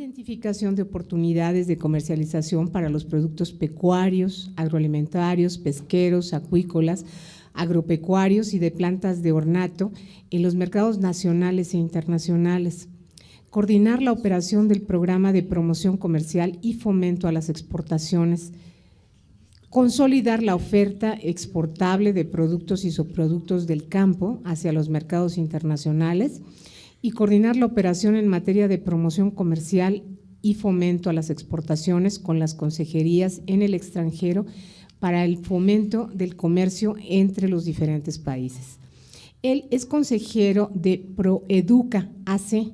identificación de oportunidades de comercialización para los productos pecuarios, agroalimentarios, pesqueros, acuícolas, agropecuarios y de plantas de ornato en los mercados nacionales e internacionales. Coordinar la operación del programa de promoción comercial y fomento a las exportaciones. Consolidar la oferta exportable de productos y subproductos del campo hacia los mercados internacionales y coordinar la operación en materia de promoción comercial y fomento a las exportaciones con las consejerías en el extranjero para el fomento del comercio entre los diferentes países. Él es consejero de Proeduca AC,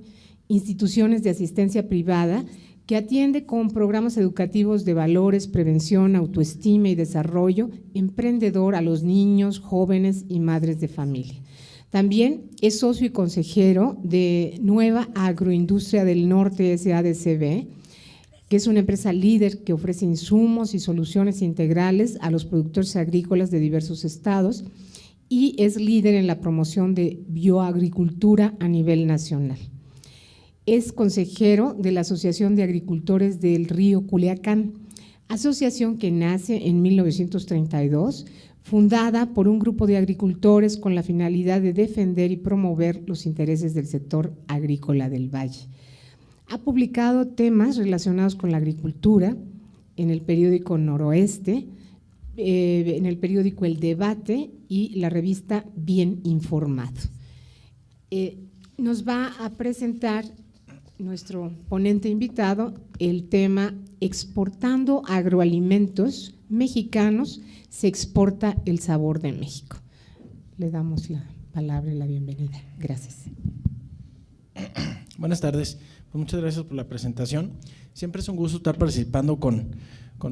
instituciones de asistencia privada que atiende con programas educativos de valores, prevención, autoestima y desarrollo emprendedor a los niños, jóvenes y madres de familia. También es socio y consejero de Nueva Agroindustria del Norte SADCB, que es una empresa líder que ofrece insumos y soluciones integrales a los productores agrícolas de diversos estados y es líder en la promoción de bioagricultura a nivel nacional. Es consejero de la Asociación de Agricultores del Río Culiacán, asociación que nace en 1932, fundada por un grupo de agricultores con la finalidad de defender y promover los intereses del sector agrícola del Valle. Ha publicado temas relacionados con la agricultura en el periódico Noroeste, en el periódico El Debate y la revista Bien Informado. Nos va a presentar nuestro ponente invitado el tema Exportando agroalimentos mexicanos, se exporta el sabor de México. Le damos la palabra y la bienvenida. Gracias. Buenas tardes, pues muchas gracias por la presentación. Siempre es un gusto estar participando con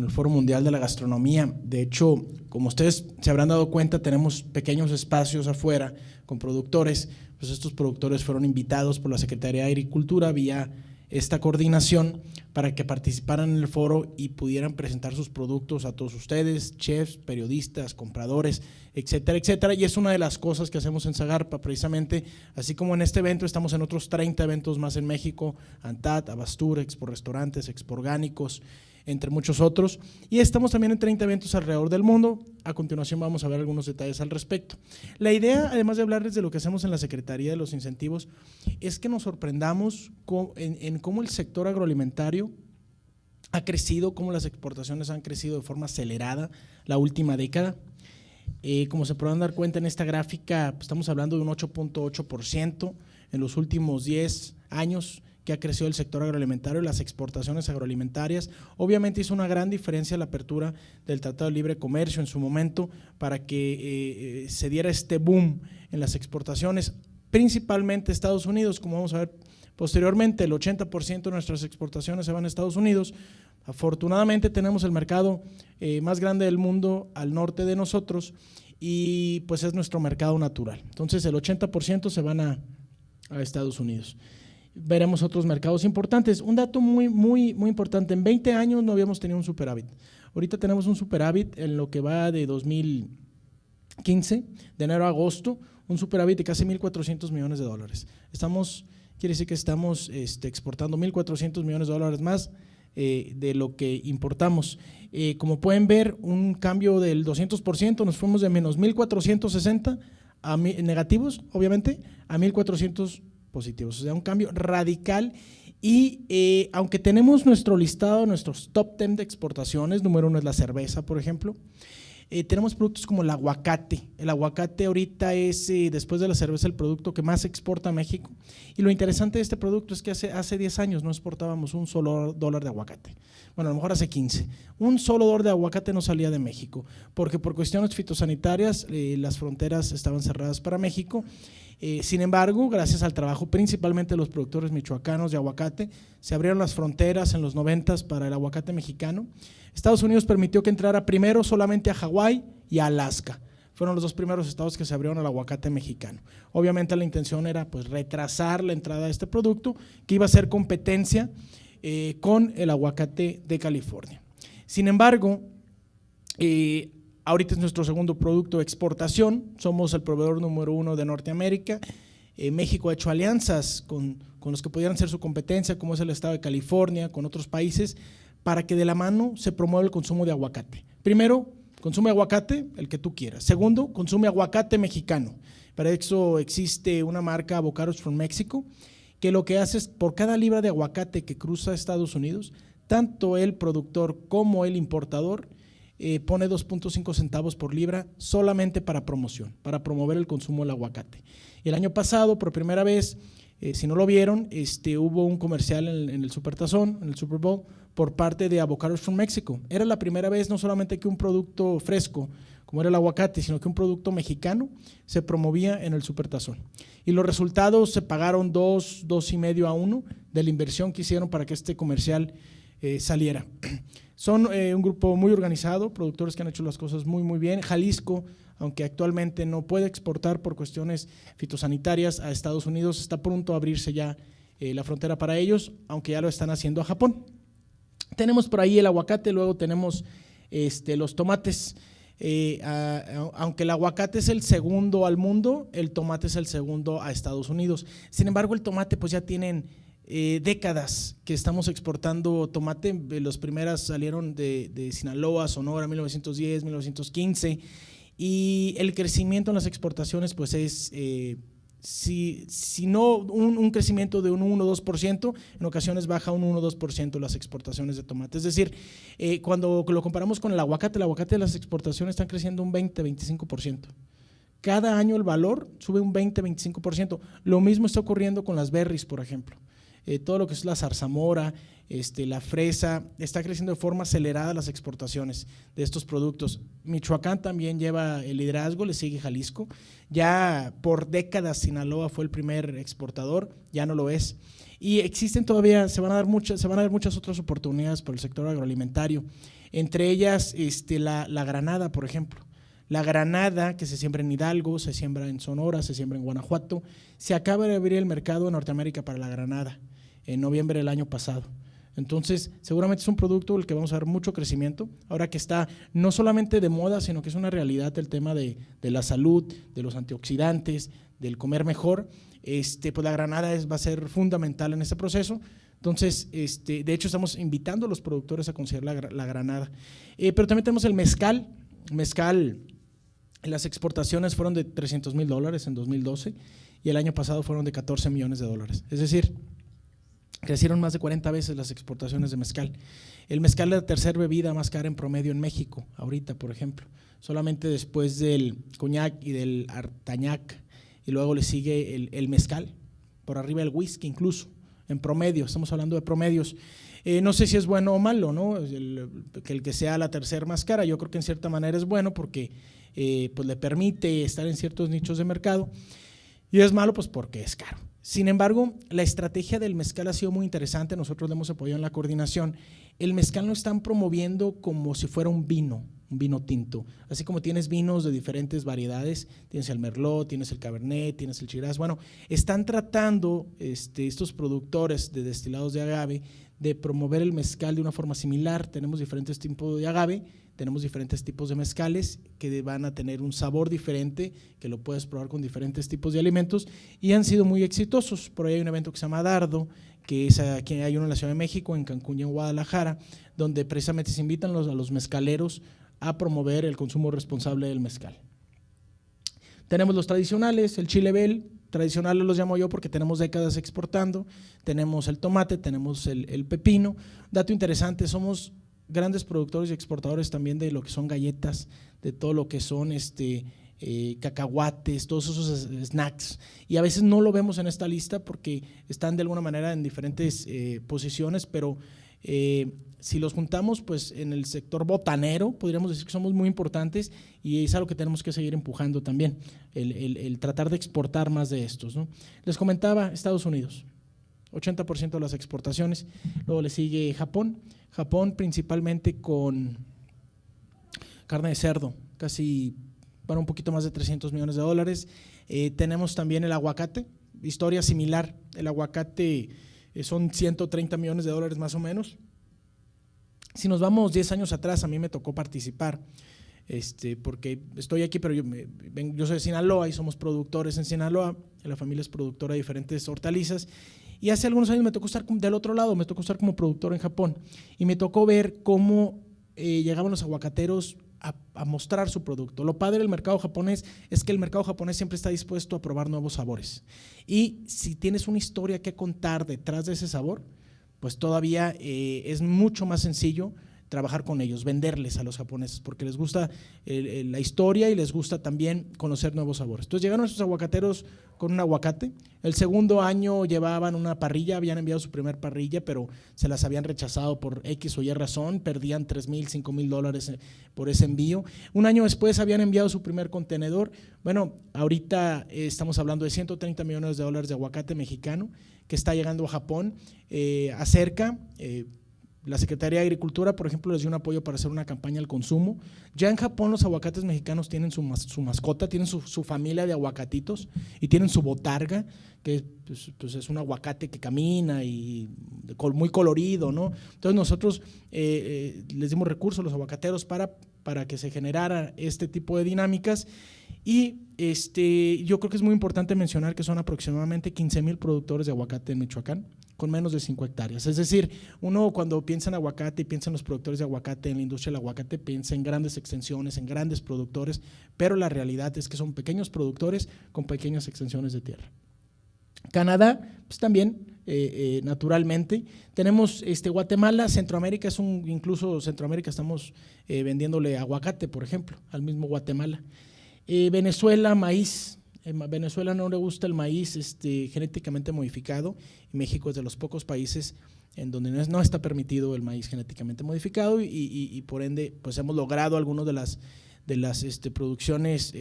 el Foro Mundial de la Gastronomía. De hecho, como ustedes se habrán dado cuenta, tenemos pequeños espacios afuera con productores. Pues estos productores fueron invitados por la Secretaría de Agricultura vía esta coordinación para que participaran en el foro y pudieran presentar sus productos a todos ustedes, chefs, periodistas, compradores, etcétera, etcétera. Y es una de las cosas que hacemos en Zagarpa, precisamente, así como en este evento, estamos en otros 30 eventos más en México, ANTAD, Abastur, Expo Restaurantes, Expo Orgánicos, entre muchos otros, y estamos también en 30 eventos alrededor del mundo. A continuación vamos a ver algunos detalles al respecto. La idea, además de hablarles de lo que hacemos en la Secretaría de los Incentivos, es que nos sorprendamos en cómo el sector agroalimentario ha crecido, cómo las exportaciones han crecido de forma acelerada la última década. Como se podrán dar cuenta en esta gráfica, pues estamos hablando de un 8.8% en los últimos 10 años, que ha crecido el sector agroalimentario, las exportaciones agroalimentarias. Obviamente hizo una gran diferencia la apertura del Tratado de Libre Comercio en su momento para que se diera este boom en las exportaciones, principalmente Estados Unidos, como vamos a ver posteriormente. El 80% de nuestras exportaciones se van a Estados Unidos. Afortunadamente tenemos el mercado más grande del mundo al norte de nosotros y pues es nuestro mercado natural. Entonces el 80% se van a Estados Unidos. Veremos otros mercados importantes. Un dato muy importante, en 20 años no habíamos tenido un superávit. Ahorita tenemos un superávit en lo que va de 2015, de enero a agosto, un superávit de casi 1.400 millones de dólares. Quiere decir que estamos exportando 1.400 millones de dólares más de lo que importamos. Como pueden ver, un cambio del 200%, nos fuimos de menos 1.460 negativos, obviamente, a 1.400 positivos, o sea, un cambio radical. Y aunque tenemos nuestro listado, nuestros top 10 de exportaciones, número 1 es la cerveza, por ejemplo, tenemos productos como el aguacate. El aguacate ahorita es, después de la cerveza, el producto que más exporta a México. Y lo interesante de este producto es que hace 10 años no exportábamos un solo dólar de aguacate. Bueno, a lo mejor hace 15. Un solo dólar de aguacate no salía de México, porque por cuestiones fitosanitarias las fronteras estaban cerradas para México. Sin embargo, gracias al trabajo principalmente de los productores michoacanos de aguacate, se abrieron las fronteras en los 90s para el aguacate mexicano. Estados Unidos permitió que entrara primero solamente a Hawái y a Alaska. Fueron los dos primeros estados que se abrieron al aguacate mexicano. Obviamente la intención era pues retrasar la entrada de este producto, que iba a ser competencia con el aguacate de California. Sin embargo, ahorita es nuestro segundo producto de exportación, somos el proveedor número 1 de Norteamérica. México ha hecho alianzas con con los que pudieran ser su competencia, como es el estado de California, con otros países, para que de la mano se promueva el consumo de aguacate. Primero, consume aguacate, el que tú quieras. Segundo, consume aguacate mexicano. Para eso existe una marca, Avocados from Mexico, que lo que hace es, por cada libra de aguacate que cruza Estados Unidos, tanto el productor como el importador pone 2.5 centavos por libra solamente para promoción, para promover el consumo del aguacate. El año pasado, por primera vez, si no lo vieron, hubo un comercial en el Supertazón, en el Super Bowl, por parte de Avocados from Mexico. Era la primera vez no solamente que un producto fresco, como era el aguacate, sino que un producto mexicano se promovía en el Supertazón. Y los resultados se pagaron 2.5 a 1 de la inversión que hicieron para que este comercial saliera. Son un grupo muy organizado, productores que han hecho las cosas muy, muy bien. Jalisco, aunque actualmente no puede exportar por cuestiones fitosanitarias a Estados Unidos, está pronto a abrirse ya la frontera para ellos, aunque ya lo están haciendo a Japón. Tenemos por ahí el aguacate, luego tenemos los tomates. Aunque el aguacate es el segundo al mundo, el tomate es el segundo a Estados Unidos. Sin embargo, el tomate pues ya tienen décadas que estamos exportando tomate. Los primeras salieron de Sinaloa, Sonora, 1910, 1915, y el crecimiento en las exportaciones pues es, si no un crecimiento de un 1 o 2%, en ocasiones baja un 1 o 2% las exportaciones de tomate. Es decir, cuando lo comparamos con el aguacate de las exportaciones están creciendo un 20-25%. Cada año el valor sube un 20-25%. Lo mismo está ocurriendo con las berries, por ejemplo. Todo lo que es la zarzamora, la fresa, está creciendo de forma acelerada las exportaciones de estos productos. Michoacán también lleva el liderazgo, le sigue Jalisco. Ya por décadas Sinaloa fue el primer exportador, ya no lo es. Y existen todavía, se van a dar muchas otras oportunidades para el sector agroalimentario. Entre ellas la granada, por ejemplo. La granada que se siembra en Hidalgo, se siembra en Sonora, se siembra en Guanajuato. Se acaba de abrir el mercado en Norteamérica para la granada en noviembre del año pasado. Entonces, seguramente es un producto del que vamos a ver mucho crecimiento, ahora que está no solamente de moda, sino que es una realidad el tema de la salud, de los antioxidantes, del comer mejor. Pues la granada va a ser fundamental en este proceso. Entonces, de hecho, estamos invitando a los productores a considerar la granada. Pero también tenemos el mezcal. Las exportaciones fueron de $300,000 en 2012 y el año pasado fueron de $14 millones. Es decir, crecieron más de 40 veces las exportaciones de mezcal. El mezcal es la tercera bebida más cara en promedio en México, ahorita, por ejemplo, solamente después del coñac y del artañac, y luego le sigue el mezcal, por arriba del whisky incluso, en promedio, estamos hablando de promedios. No sé si es bueno o malo, ¿no? Que sea la tercera más cara, yo creo que en cierta manera es bueno porque pues le permite estar en ciertos nichos de mercado, y es malo pues porque es caro. Sin embargo, la estrategia del mezcal ha sido muy interesante, nosotros le hemos apoyado en la coordinación. El mezcal lo están promoviendo como si fuera un vino tinto, así como tienes vinos de diferentes variedades, tienes el Merlot, tienes el Cabernet, tienes el Shiraz. Bueno, están tratando estos productores de destilados de agave de promover el mezcal de una forma similar. Tenemos diferentes tipos de agave, tenemos diferentes tipos de mezcales que van a tener un sabor diferente, que lo puedes probar con diferentes tipos de alimentos, y han sido muy exitosos. Por ahí hay un evento que se llama Dardo, que es aquí, hay uno en la Ciudad de México, en Cancún y en Guadalajara, donde precisamente se invitan a los mezcaleros a promover el consumo responsable del mezcal. Tenemos los tradicionales, el chile bel, tradicionales los llamo yo porque tenemos décadas exportando, tenemos el tomate, tenemos el pepino. Dato interesante, somos grandes productores y exportadores también de lo que son galletas, de todo lo que son cacahuates, todos esos snacks, y a veces no lo vemos en esta lista porque están de alguna manera en diferentes posiciones, pero si los juntamos, pues en el sector botanero podríamos decir que somos muy importantes, y es algo que tenemos que seguir empujando también, el tratar de exportar más de estos, ¿no? Les comentaba Estados Unidos, 80% de las exportaciones, luego le sigue Japón principalmente con carne de cerdo, casi para un poquito más de $300 millones. Tenemos también el aguacate, historia similar, el aguacate son $130 millones más o menos. Si nos vamos 10 años atrás, a mí me tocó participar, porque estoy aquí, pero yo soy de Sinaloa y somos productores en Sinaloa, la familia es productora de diferentes hortalizas, Y hace algunos años me tocó estar del otro lado, me tocó estar como productor en Japón y me tocó ver cómo llegaban los aguacateros a mostrar su producto. Lo padre del mercado japonés es que el mercado japonés siempre está dispuesto a probar nuevos sabores. Y si tienes una historia que contar detrás de ese sabor, pues todavía es mucho más sencillo trabajar con ellos, venderles a los japoneses, porque les gusta la historia y les gusta también conocer nuevos sabores. Entonces llegaron esos aguacateros con un aguacate. El segundo año llevaban una parrilla, habían enviado su primer parrilla, pero se las habían rechazado por X o Y razón, perdían $3,000, $5,000 por ese envío. Un año después habían enviado su primer contenedor. Bueno, ahorita estamos hablando de $130 millones de aguacate mexicano que está llegando a Japón. Acerca la Secretaría de Agricultura, por ejemplo, les dio un apoyo para hacer una campaña al consumo. Ya en Japón los aguacates mexicanos tienen su mascota, tienen su familia de aguacatitos y tienen su botarga, que pues es un aguacate que camina y muy colorido, ¿no? Entonces nosotros les dimos recursos a los aguacateros para que se generara este tipo de dinámicas. Y yo creo que es muy importante mencionar que son aproximadamente 15,000 productores de aguacate en Michoacán, con menos de 5 hectáreas. Es decir, uno cuando piensa en aguacate y piensa en los productores de aguacate, en la industria del aguacate, piensa en grandes extensiones, en grandes productores, pero la realidad es que son pequeños productores con pequeñas extensiones de tierra. Canadá, pues también, naturalmente. Tenemos Guatemala, Centroamérica, incluso Centroamérica estamos vendiéndole aguacate, por ejemplo, al mismo Guatemala. Venezuela, maíz. Venezuela no le gusta el maíz genéticamente modificado. México es de los pocos países en donde no está permitido el maíz genéticamente modificado y por ende pues hemos logrado algunas de las producciones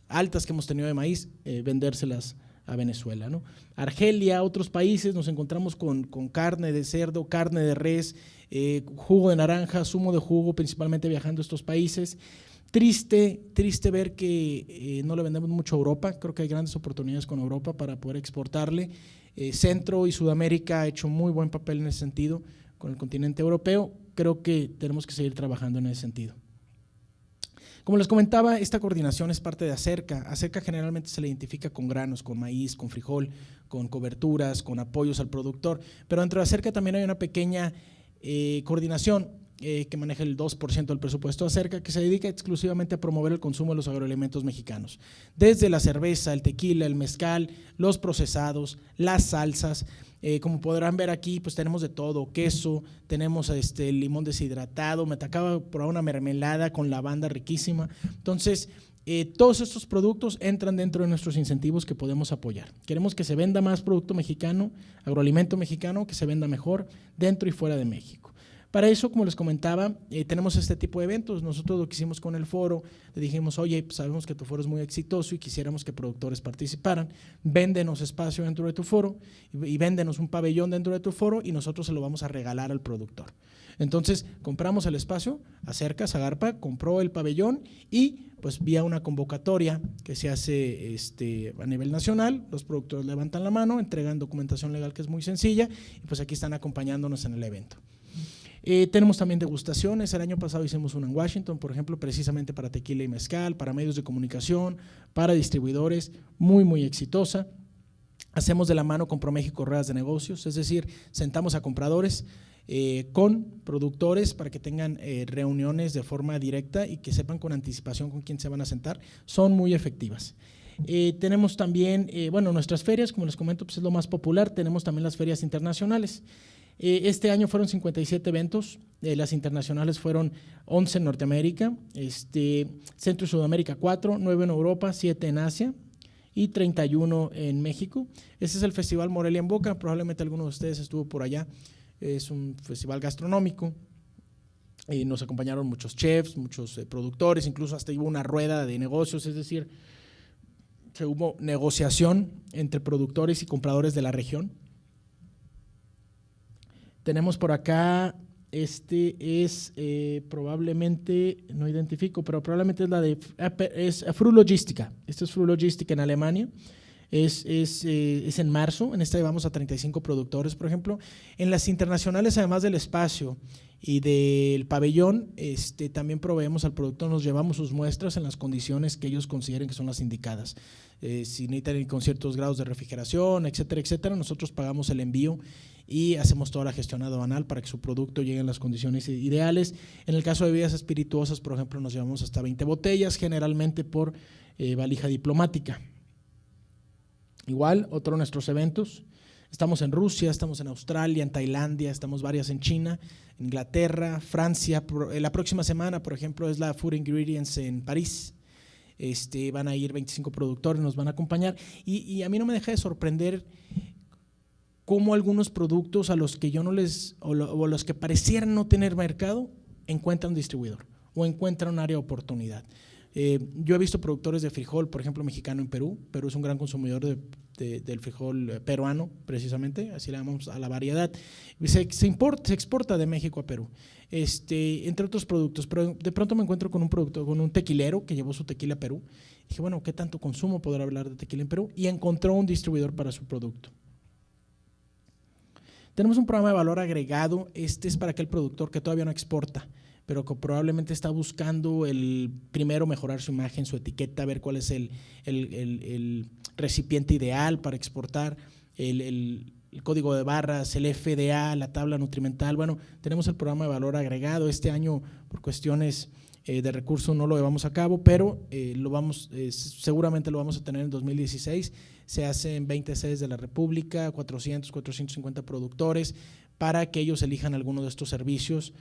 altas que hemos tenido de maíz, vendérselas a Venezuela, ¿no? Argelia, otros países, nos encontramos con carne de cerdo, carne de res, jugo de naranja, zumo de jugo, principalmente viajando a estos países. Triste ver que no le vendemos mucho a Europa. Creo que hay grandes oportunidades con Europa para poder exportarle. Centro y Sudamérica ha hecho muy buen papel en ese sentido con el continente europeo. Creo que tenemos que seguir trabajando en ese sentido. Como les comentaba, esta coordinación es parte de Acerca. Acerca generalmente se le identifica con granos, con maíz, con frijol, con coberturas, con apoyos al productor, pero dentro de Acerca también hay una pequeña coordinación que maneja el 2% del presupuesto de Acerca, que se dedica exclusivamente a promover el consumo de los agroalimentos mexicanos, desde la cerveza, el tequila, el mezcal, los procesados, las salsas. Como podrán ver aquí, pues tenemos de todo, queso, tenemos limón deshidratado, me acaba de probar una mermelada con lavanda riquísima. Entonces, todos estos productos entran dentro de nuestros incentivos que podemos apoyar. Queremos que se venda más producto mexicano, agroalimento mexicano, que se venda mejor dentro y fuera de México. Para eso, como les comentaba, tenemos este tipo de eventos. Nosotros lo que hicimos con el foro, le dijimos, oye, pues sabemos que tu foro es muy exitoso y quisiéramos que productores participaran, véndenos espacio dentro de tu foro y véndenos un pabellón dentro de tu foro y nosotros se lo vamos a regalar al productor. Entonces, compramos el espacio, Acerca, Zagarpa, compró el pabellón y pues vía una convocatoria que se hace a nivel nacional, los productores levantan la mano, entregan documentación legal que es muy sencilla y pues aquí están acompañándonos en el evento. Tenemos también degustaciones. El año pasado hicimos una en Washington, por ejemplo, precisamente para tequila y mezcal, para medios de comunicación, para distribuidores, muy exitosa. Hacemos de la mano con ProMéxico ruedas de negocios, es decir, sentamos a compradores con productores para que tengan reuniones de forma directa y que sepan con anticipación con quién se van a sentar. Son muy efectivas. Tenemos también, nuestras ferias, como les comento, pues es lo más popular. Tenemos también las ferias internacionales. Este año fueron 57 eventos, las internacionales fueron 11 en Norteamérica, Centro y Sudamérica 4, 9 en Europa, 7 en Asia y 31 en México. Este es el Festival Morelia en Boca, probablemente alguno de ustedes estuvo por allá, es un festival gastronómico. Nos acompañaron muchos chefs, muchos productores, incluso hasta hubo una rueda de negocios, es decir, que hubo negociación entre productores y compradores de la región. Tenemos por acá, es probablemente, no identifico, pero probablemente es la de, es Fru Logística. Este es Fru Logística en Alemania. es en marzo. En esta llevamos a 35 productores, por ejemplo. En las internacionales, además del espacio y del pabellón, también proveemos al productor, nos llevamos sus muestras en las condiciones que ellos consideren que son las indicadas. Si necesitan ir con ciertos grados de refrigeración, etcétera, etcétera, nosotros pagamos el envío y hacemos toda la gestión aduanal para que su producto llegue en las condiciones ideales. En el caso de bebidas espirituosas, por ejemplo, nos llevamos hasta 20 botellas, generalmente por valija diplomática. Igual, otro de nuestros eventos, estamos en Rusia, estamos en Australia, en Tailandia, estamos varias en China, Inglaterra, Francia. La próxima semana, por ejemplo, es la Food Ingredients en París. Van a ir 25 productores, nos van a acompañar y a mí no me deja de sorprender cómo algunos productos a los que yo no les, o los que parecieran no tener mercado, encuentran distribuidor o encuentran un área de oportunidad. Yo he visto productores de frijol, por ejemplo, mexicano en Perú. Perú es un gran consumidor del frijol peruano, precisamente, así le llamamos a la variedad. Se exporta de México a Perú, entre otros productos. Pero de pronto me encuentro con un producto, con un tequilero que llevó su tequila a Perú. Dije, bueno, ¿qué tanto consumo podrá hablar de tequila en Perú? Y encontró un distribuidor para su producto. Tenemos un programa de valor agregado. Este es para aquel productor que todavía no exporta, pero que probablemente está buscando primero mejorar su imagen, su etiqueta, ver cuál es el recipiente ideal para exportar, el código de barras, el FDA, la tabla nutrimental. Bueno, tenemos el programa de valor agregado. Este año, por cuestiones de recursos, no lo llevamos a cabo, pero seguramente lo vamos a tener en 2016. Se hace en 20 sedes de la República, 450 productores, para que ellos elijan alguno de estos servicios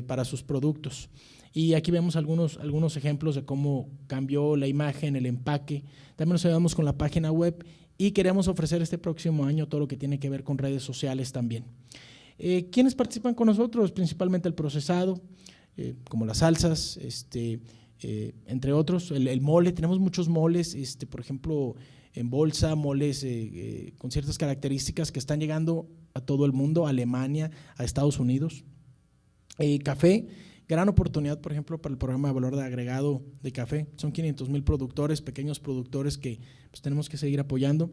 para sus productos. Y aquí vemos algunos ejemplos de cómo cambió la imagen, el empaque. También nos ayudamos con la página web y queremos ofrecer este próximo año todo lo que tiene que ver con redes sociales también. ¿Quiénes participan con nosotros? Principalmente el procesado, como las salsas, entre otros, el mole. Tenemos muchos moles, por ejemplo, en bolsa, moles con ciertas características que están llegando a todo el mundo, a Alemania, a Estados Unidos. Café, gran oportunidad, por ejemplo, para el programa de valor agregado de café. Son 500,000 productores, pequeños productores que pues, tenemos que seguir apoyando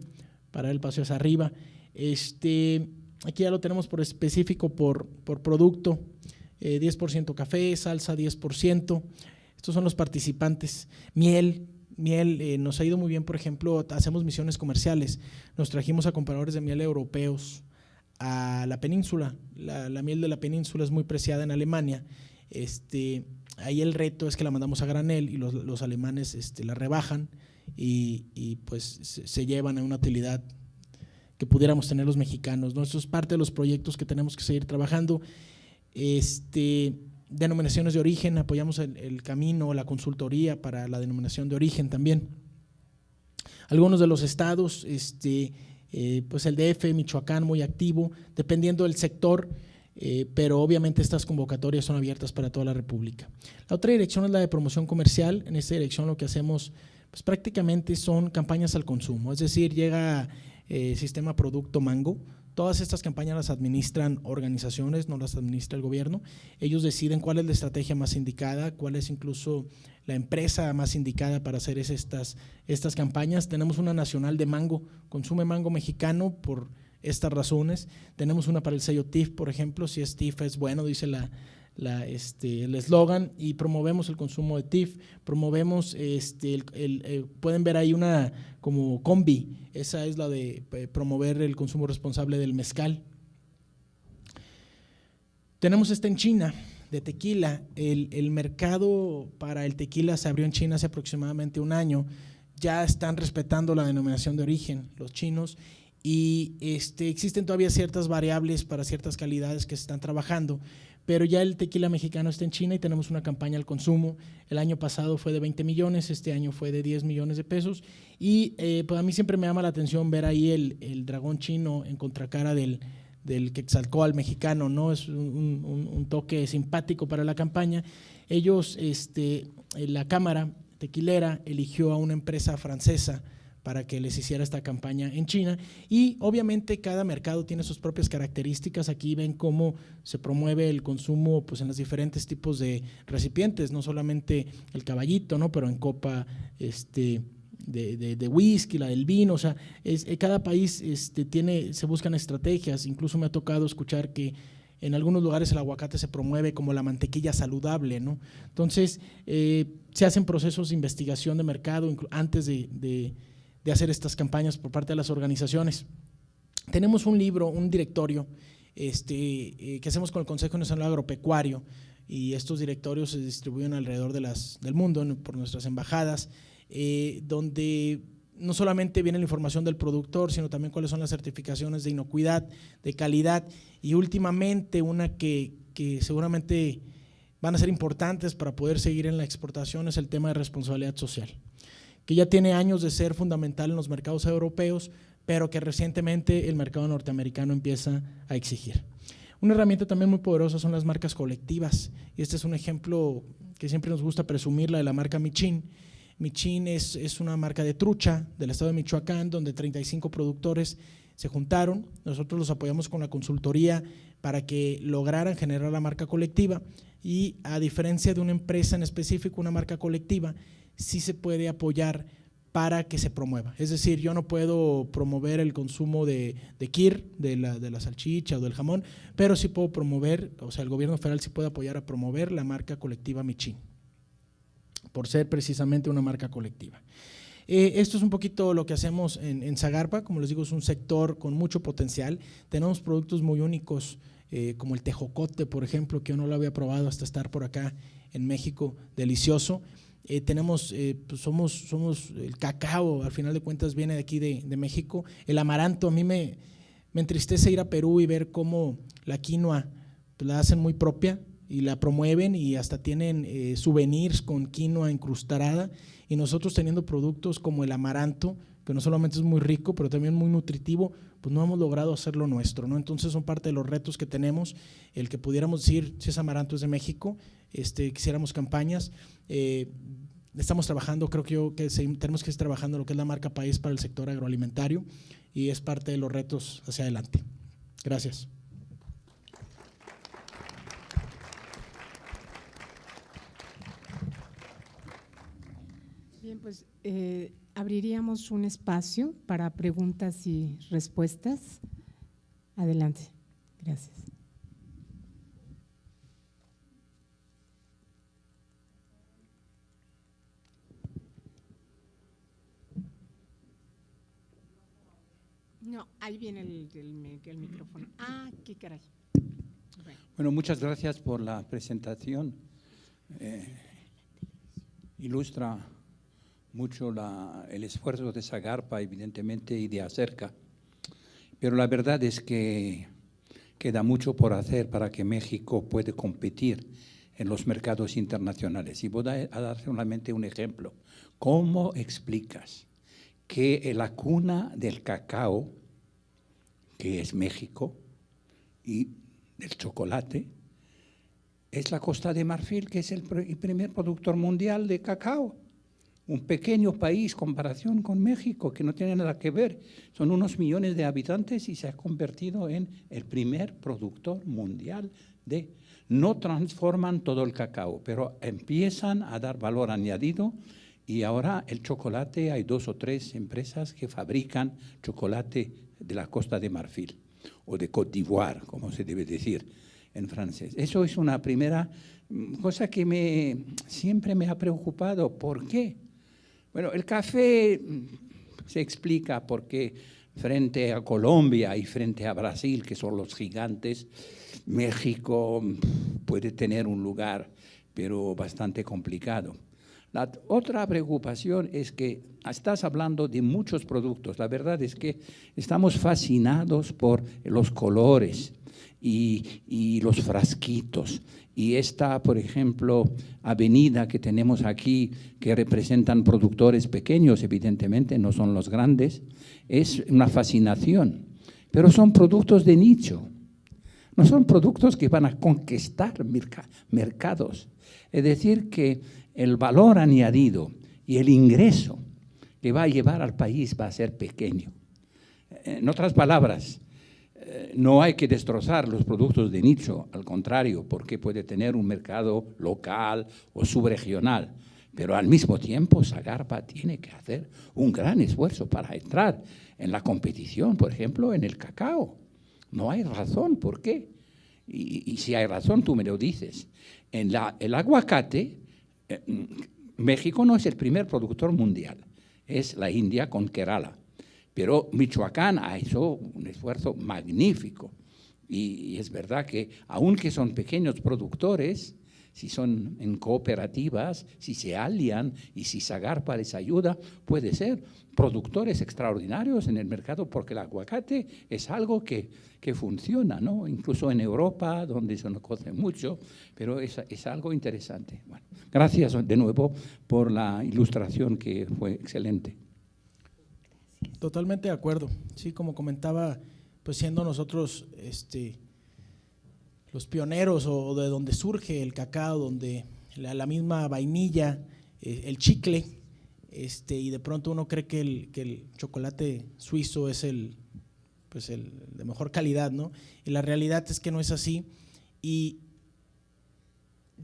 para el paso hacia arriba. Aquí ya lo tenemos por específico, por producto, 10% café, salsa 10%. Estos son los participantes. Miel, nos ha ido muy bien, por ejemplo, hacemos misiones comerciales. Nos trajimos a compradores de miel europeos a la península. La miel de la península es muy preciada en Alemania. Ahí el reto es que la mandamos a granel y los alemanes la rebajan y pues se llevan a una utilidad que pudiéramos tener los mexicanos, ¿no? Esto es parte de los proyectos que tenemos que seguir trabajando. Denominaciones de origen, apoyamos el camino, la consultoría para la denominación de origen también. Algunos de los estados, pues el DF, Michoacán, muy activo, dependiendo del sector, pero obviamente estas convocatorias son abiertas para toda la República. La otra dirección es la de promoción comercial. En esta dirección lo que hacemos pues prácticamente son campañas al consumo, es decir, llega Sistema Producto Mango. Todas estas campañas las administran organizaciones, no las administra el gobierno. Ellos deciden cuál es la estrategia más indicada, cuál es incluso la empresa más indicada para hacer estas campañas. Tenemos una nacional de mango, consume mango mexicano por estas razones. Tenemos una para el sello TIF, por ejemplo, si es TIF es bueno, dice el eslogan, y promovemos el consumo de TIF, promovemos, pueden ver ahí una como combi, esa es la de promover el consumo responsable del mezcal. Tenemos en China, de tequila. El mercado para el tequila se abrió en China hace aproximadamente un año. Ya están respetando la denominación de origen los chinos y existen todavía ciertas variables para ciertas calidades que se están trabajando, pero ya el tequila mexicano está en China y tenemos una campaña al consumo. El año pasado fue de 20 millones, este año fue de 10 millones de pesos y pues a mí siempre me llama la atención ver ahí el dragón chino en contracara del Quetzalcóatl mexicano, ¿no? Es un toque simpático para la campaña. Ellos, la Cámara Tequilera eligió a una empresa francesa para que les hiciera esta campaña en China y obviamente cada mercado tiene sus propias características. Aquí ven cómo se promueve el consumo pues en los diferentes tipos de recipientes, no solamente el caballito, ¿no? Pero en copa de whisky, la del vino, o sea, cada país se buscan estrategias. Incluso me ha tocado escuchar que en algunos lugares el aguacate se promueve como la mantequilla saludable, ¿no? Entonces, se hacen procesos de investigación de mercado antes de hacer estas campañas por parte de las organizaciones. Tenemos un libro, un directorio que hacemos con el Consejo Nacional Agropecuario, y estos directorios se distribuyen alrededor del mundo por nuestras embajadas, donde no solamente viene la información del productor, sino también cuáles son las certificaciones de inocuidad, de calidad, y últimamente una que seguramente van a ser importantes para poder seguir en la exportación es el tema de responsabilidad social, que ya tiene años de ser fundamental en los mercados europeos, pero que recientemente el mercado norteamericano empieza a exigir. Una herramienta también muy poderosa son las marcas colectivas, y este es un ejemplo que siempre nos gusta presumir, la de la marca Michin. Michin es una marca de trucha del estado de Michoacán, donde 35 productores se juntaron. Nosotros los apoyamos con la consultoría para que lograran generar la marca colectiva, y a diferencia de una empresa en específico, una marca colectiva sí se puede apoyar para que se promueva. Es decir, yo no puedo promover el consumo de kir, de la salchicha o del jamón, pero sí puedo promover, o sea, el gobierno federal sí puede apoyar a promover la marca colectiva Michin, por ser precisamente una marca colectiva. Esto es un poquito lo que hacemos en Zagarpa. Como les digo, es un sector con mucho potencial. Tenemos productos muy únicos, como el tejocote, por ejemplo, que yo no lo había probado hasta estar por acá en México, delicioso. Pues somos el cacao, al final de cuentas viene de aquí de México. El amaranto, a mí me entristece ir a Perú y ver cómo la quinoa pues, la hacen muy propia y la promueven, y hasta tienen souvenirs con quinoa incrustada, y nosotros teniendo productos como el amaranto, que no solamente es muy rico, pero también muy nutritivo, pues no hemos logrado hacerlo nuestro, ¿no? Entonces son parte de los retos que tenemos, el que pudiéramos decir, si ese amaranto es de México, quisiéramos campañas. Estamos trabajando, creo que tenemos que ir trabajando lo que es la marca país para el sector agroalimentario, y es parte de los retos hacia adelante. Gracias. Bien, pues abriríamos un espacio para preguntas y respuestas. Adelante. Gracias. No, ahí viene el micrófono. Ah, qué caray. Bueno, muchas gracias por la presentación. Ilustra mucho el esfuerzo de Zagarpa, evidentemente, y de Acerca, pero la verdad es que queda mucho por hacer para que México pueda competir en los mercados internacionales. Y voy a dar solamente un ejemplo. ¿Cómo explicas que la cuna del cacao, que es México, y del chocolate, es la Costa de Marfil, que es el primer productor mundial de cacao? Un pequeño país, comparación con México, que no tiene nada que ver. Son unos millones de habitantes y se ha convertido en el primer productor mundial de… No transforman todo el cacao, pero empiezan a dar valor añadido, y ahora el chocolate, hay 2 o 3 empresas que fabrican chocolate de la Costa de Marfil, o de Côte d'Ivoire, como se debe decir en francés. Eso es una primera cosa que siempre me ha preocupado. ¿Por qué? Bueno, el café se explica porque frente a Colombia y frente a Brasil, que son los gigantes, México puede tener un lugar, pero bastante complicado. La otra preocupación es que estás hablando de muchos productos. La verdad es que estamos fascinados por los colores y los frasquitos. Y esta, por ejemplo, avenida que tenemos aquí, que representan productores pequeños, evidentemente, no son los grandes, es una fascinación. Pero son productos de nicho, no son productos que van a conquistar mercados. Es decir, que el valor añadido y el ingreso que va a llevar al país va a ser pequeño. En otras palabras, no hay que destrozar los productos de nicho, al contrario, porque puede tener un mercado local o subregional, Pero al mismo tiempo, Zagarpa tiene que hacer un gran esfuerzo para entrar en la competición, por ejemplo, en el cacao. No hay razón, ¿por qué? Y si hay razón, tú me lo dices. El aguacate, México no es el primer productor mundial, es la India con Kerala. Pero Michoacán ha hecho un esfuerzo magnífico. Y es verdad que, aunque son pequeños productores, si son en cooperativas, si se alian y si Zagarpa les ayuda, puede ser productores extraordinarios en el mercado, porque el aguacate es algo que funciona, ¿no? Incluso en Europa, donde se nos conoce mucho, pero es algo interesante. Bueno, gracias de nuevo por la ilustración, que fue excelente. Totalmente de acuerdo. Sí, como comentaba, pues siendo nosotros los pioneros o de donde surge el cacao, donde la misma vainilla, el chicle, y de pronto uno cree que el chocolate suizo es el de mejor calidad, ¿no? Y la realidad es que no es así. Y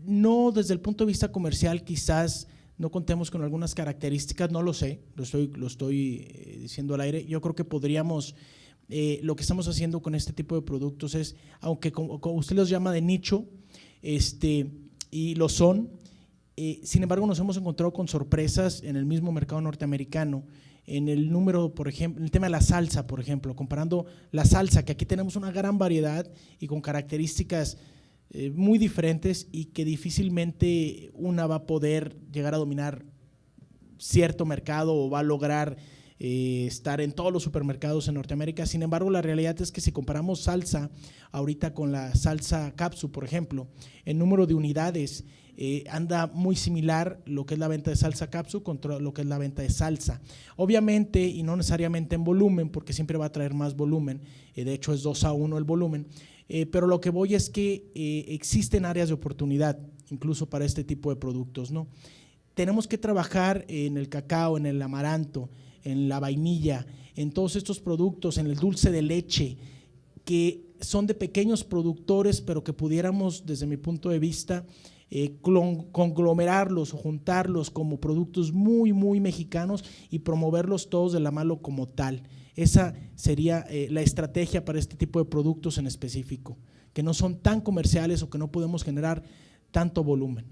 no desde el punto de vista comercial, quizás no contemos con algunas características, no lo sé, lo estoy diciendo al aire. Yo creo que podríamos… lo que estamos haciendo con este tipo de productos es, aunque como usted los llama de nicho, y lo son, sin embargo nos hemos encontrado con sorpresas en el mismo mercado norteamericano, en el número, por ejemplo, en el tema de la salsa, por ejemplo, comparando la salsa, que aquí tenemos una gran variedad y con características muy diferentes, y que difícilmente una va a poder llegar a dominar cierto mercado o va a lograr estar en todos los supermercados en Norteamérica. Sin embargo, la realidad es que si comparamos salsa ahorita con la salsa Capsu, por ejemplo, el número de unidades anda muy similar lo que es la venta de salsa Capsu contra lo que es la venta de salsa. Obviamente, y no necesariamente en volumen, porque siempre va a traer más volumen, de hecho es 2-1 el volumen, pero lo que voy es que existen áreas de oportunidad, incluso para este tipo de productos, ¿no? Tenemos que trabajar en el cacao, en el amaranto, en la vainilla, en todos estos productos, en el dulce de leche, que son de pequeños productores, pero que pudiéramos, desde mi punto de vista, conglomerarlos o juntarlos como productos muy, muy mexicanos y promoverlos todos de la mano como tal. Esa sería la estrategia para este tipo de productos en específico, que no son tan comerciales o que no podemos generar tanto volumen.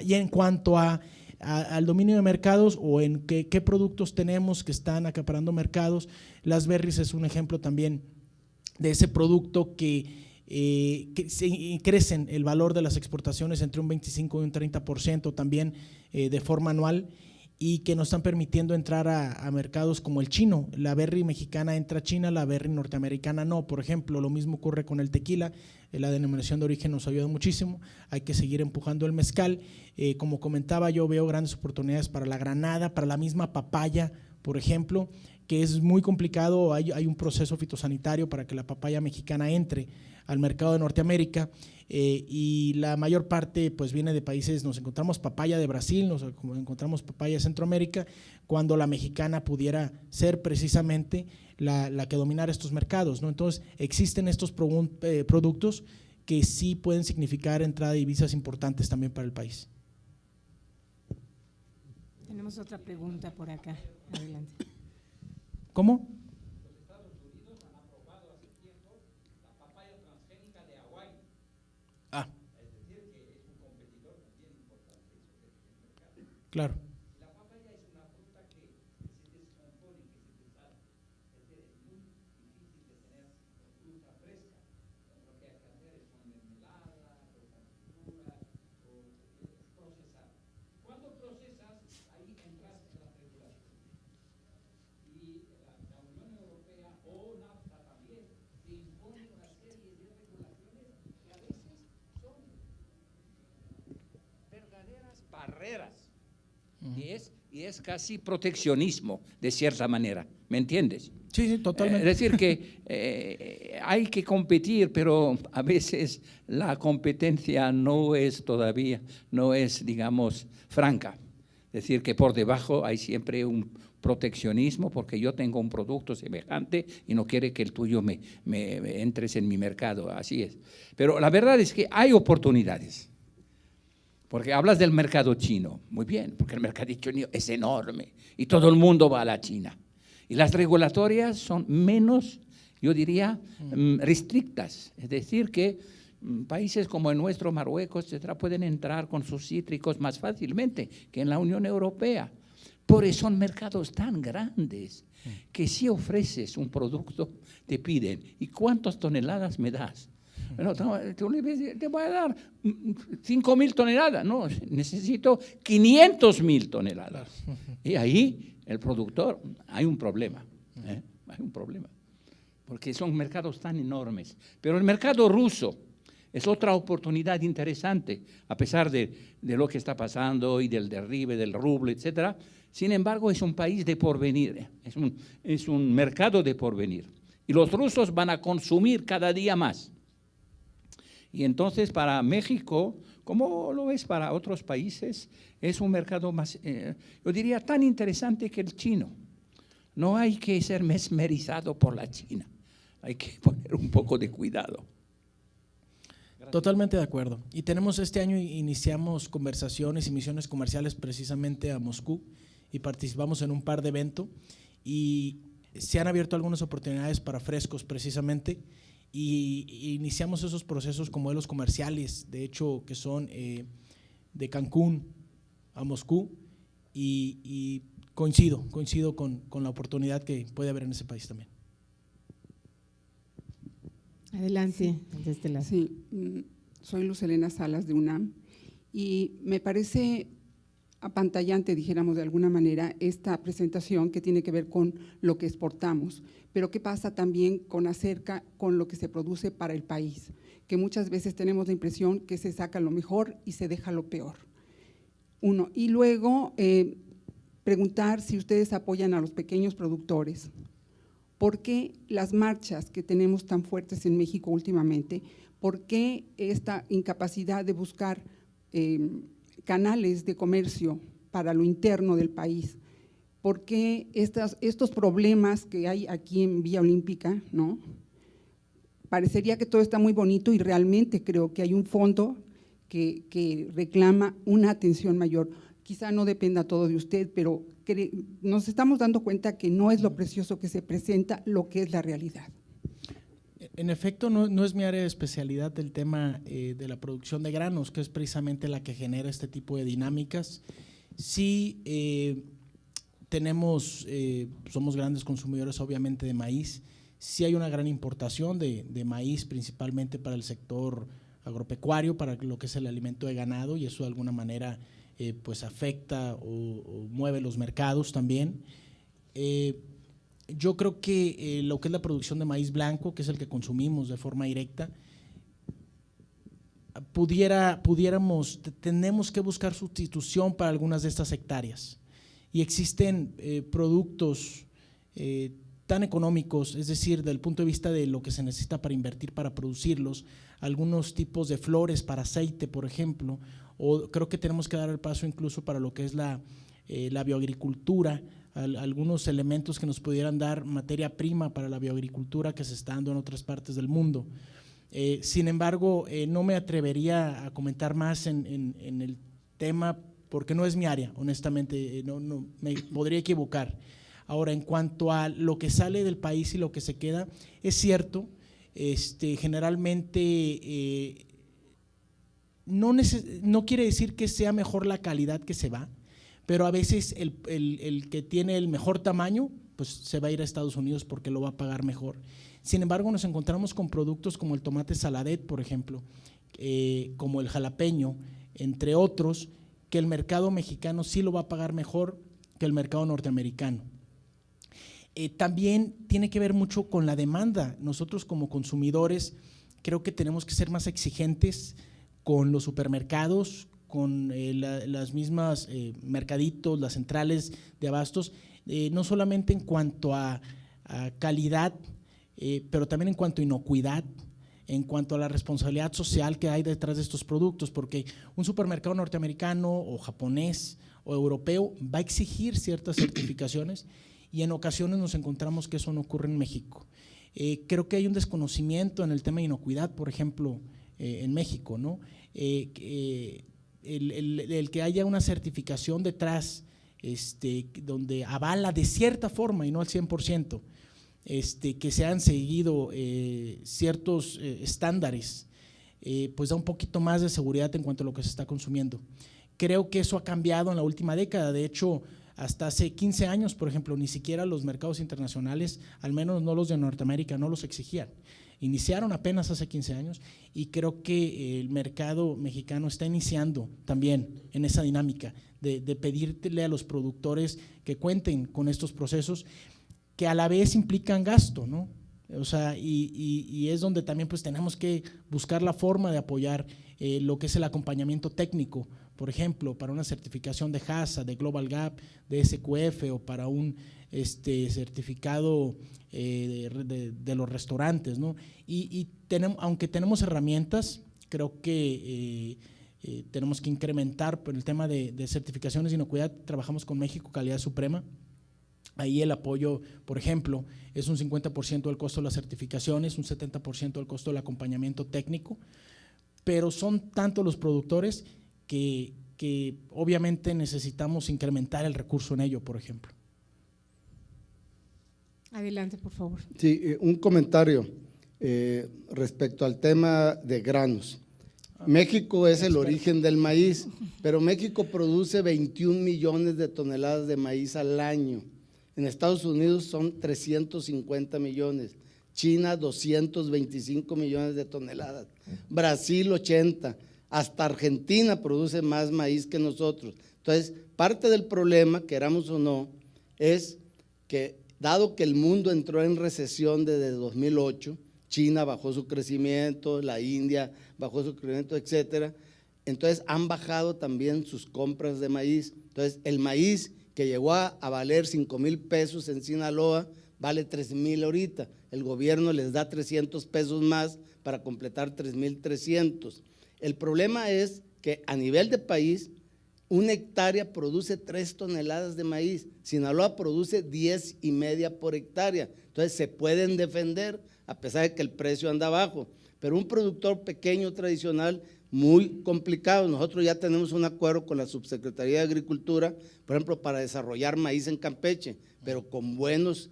Y en cuanto al dominio de mercados o en qué productos tenemos que están acaparando mercados, las berries es un ejemplo también de ese producto que crecen el valor de las exportaciones entre un 25 y un 30% también de forma anual, y que nos están permitiendo entrar a mercados como el chino. La berry mexicana entra a China, la berry norteamericana no, por ejemplo. Lo mismo ocurre con el tequila, la denominación de origen nos ayuda muchísimo, hay que seguir empujando el mezcal. Como comentaba, yo veo grandes oportunidades para la granada, para la misma papaya, por ejemplo, que es muy complicado, hay un proceso fitosanitario para que la papaya mexicana entre al mercado de Norteamérica, y la mayor parte pues viene de países, nos encontramos papaya de Brasil, nos encontramos papaya de Centroamérica, cuando la mexicana pudiera ser precisamente la que dominara estos mercados, ¿no? Entonces existen estos productos que sí pueden significar entrada de divisas importantes también para el país. Tenemos otra pregunta por acá, adelante. ¿Cómo? Los Estados Unidos han aprobado hace tiempo la papaya transgénica de Hawái. Es decir, que es un competidor también importante sobre el mercado. Claro. La papaya es una fruta que se descompone, que se deshace. Es decir, es muy difícil de tener fruta fresca. Lo que hay que hacer es una mermelada, o confituras, o procesar. Cuando procesas, ahí entras en la regulación. Y la Unión Europea o NAFTA también te impone una serie de regulaciones que a veces son verdaderas barreras, y es casi proteccionismo de cierta manera, ¿me entiendes? Sí, totalmente. Es decir que hay que competir, pero a veces la competencia no es todavía, no es, digamos, franca. Es decir, que por debajo hay siempre un proteccionismo, porque yo tengo un producto semejante y no quiere que el tuyo me entres en mi mercado, así es. Pero la verdad es que hay oportunidades. Porque hablas del mercado chino, muy bien, porque el mercado chino es enorme y todo el mundo va a la China. Y las regulatorias son menos, yo diría, restrictas. Es decir, que países como el nuestro, Marruecos, etcétera, pueden entrar con sus cítricos más fácilmente que en la Unión Europea. Por eso son mercados tan grandes que si ofreces un producto, te piden, ¿y cuántas toneladas me das? Bueno, te voy a dar 5.000 toneladas, no, necesito 500.000 toneladas. Y ahí el productor, hay un problema, hay un problema, porque son mercados tan enormes. Pero el mercado ruso es otra oportunidad interesante, a pesar de lo que está pasando y del derribe del ruble, etcétera. Sin embargo, es un país de porvenir, es un mercado de porvenir. Y los rusos van a consumir cada día más. Y entonces para México, como lo es para otros países, es un mercado más, yo diría, tan interesante que el chino. No hay que ser mesmerizado por la China, hay que poner un poco de cuidado. Gracias. Totalmente de acuerdo. Y tenemos este año, iniciamos conversaciones y misiones comerciales precisamente a Moscú y participamos en un par de eventos y se han abierto algunas oportunidades para frescos precisamente. Y iniciamos esos procesos con modelos comerciales, de hecho, que son de Cancún a Moscú y coincido con la oportunidad que puede haber en ese país también. Adelante, desde este lado. Sí, soy Luz Helena Salas de UNAM y me parece apantallante, dijéramos de alguna manera, esta presentación que tiene que ver con lo que exportamos, pero qué pasa también con lo que se produce para el país, que muchas veces tenemos la impresión que se saca lo mejor y se deja lo peor. Uno, y luego preguntar si ustedes apoyan a los pequeños productores. ¿Por qué las marchas que tenemos tan fuertes en México últimamente? ¿Por qué esta incapacidad de buscar canales de comercio para lo interno del país? ¿Por qué estos problemas que hay aquí en Villa Olímpica, ¿no? Parecería que todo está muy bonito y realmente creo que hay un fondo que reclama una atención mayor. Quizá no dependa todo de usted, pero nos estamos dando cuenta que no es lo precioso que se presenta, lo que es la realidad. En efecto, no es mi área de especialidad del tema de la producción de granos, que es precisamente la que genera este tipo de dinámicas. Sí, somos grandes consumidores obviamente de maíz, sí hay una gran importación de maíz principalmente para el sector agropecuario, para lo que es el alimento de ganado, y eso de alguna manera pues afecta o mueve los mercados también. Yo creo que lo que es la producción de maíz blanco, que es el que consumimos de forma directa, tenemos que buscar sustitución para algunas de estas hectáreas. Y existen productos tan económicos, es decir, desde el punto de vista de lo que se necesita para invertir para producirlos, algunos tipos de flores para aceite, por ejemplo, o creo que tenemos que dar el paso incluso para lo que es la bioagricultura, algunos elementos que nos pudieran dar materia prima para la bioagricultura que se está dando en otras partes del mundo. Sin embargo, no me atrevería a comentar más en el tema porque no es mi área, honestamente, no me podría equivocar. Ahora, en cuanto a lo que sale del país y lo que se queda, es cierto, generalmente no quiere decir que sea mejor la calidad que se va, pero a veces el que tiene el mejor tamaño, pues se va a ir a Estados Unidos porque lo va a pagar mejor. Sin embargo, nos encontramos con productos como el tomate saladet, por ejemplo, como el jalapeño, entre otros, que el mercado mexicano sí lo va a pagar mejor que el mercado norteamericano. También tiene que ver mucho con la demanda. Nosotros como consumidores creo que tenemos que ser más exigentes con los supermercados, con las mismas mercaditos, las centrales de abastos, no solamente en cuanto a calidad, pero también en cuanto a inocuidad, en cuanto a la responsabilidad social que hay detrás de estos productos, porque un supermercado norteamericano o japonés o europeo va a exigir ciertas certificaciones y en ocasiones nos encontramos que eso no ocurre en México. Creo que hay un desconocimiento en el tema de inocuidad, por ejemplo, en México, ¿no? el que haya una certificación detrás, donde avala de cierta forma y no al 100%, que se han seguido ciertos estándares, pues da un poquito más de seguridad en cuanto a lo que se está consumiendo. Creo que eso ha cambiado en la última década. De hecho, hasta hace 15 años, por ejemplo, ni siquiera los mercados internacionales, al menos no los de Norteamérica, no los exigían. Iniciaron apenas hace 15 años y creo que el mercado mexicano está iniciando también en esa dinámica de pedirle a los productores que cuenten con estos procesos que a la vez implican gasto, ¿no? O sea, y es donde también pues tenemos que buscar la forma de apoyar lo que es el acompañamiento técnico, por ejemplo, para una certificación de HACCP, de Global Gap, de SQF o para un certificado de los restaurantes, ¿no? Aunque tenemos herramientas, creo que tenemos que incrementar por el tema de certificaciones de inocuidad. Trabajamos con México Calidad Suprema. Ahí el apoyo, por ejemplo, es un 50% del costo de las certificaciones, un 70% del costo del acompañamiento técnico, pero son tanto los productores que obviamente necesitamos incrementar el recurso en ello, por ejemplo. Adelante, por favor. Sí, un comentario respecto al tema de granos. México es el origen del maíz, pero México produce 21 millones de toneladas de maíz al año. En Estados Unidos son 350 millones, China 225 millones de toneladas, Brasil 80, hasta Argentina produce más maíz que nosotros. Entonces, parte del problema, queramos o no, es que dado que el mundo entró en recesión desde 2008, China bajó su crecimiento, la India bajó su crecimiento, etcétera, entonces han bajado también sus compras de maíz. Entonces, el maíz que llegó a valer 5,000 pesos en Sinaloa, vale 3,000 ahorita. El gobierno les da 300 pesos más para completar 3,300. El problema es que a nivel de país, una hectárea produce 3 toneladas de maíz. Sinaloa produce 10,5 por hectárea. Entonces se pueden defender a pesar de que el precio anda bajo. Pero un productor pequeño tradicional, muy complicado. Nosotros ya tenemos un acuerdo con la Subsecretaría de Agricultura, por ejemplo, para desarrollar maíz en Campeche, pero con buenos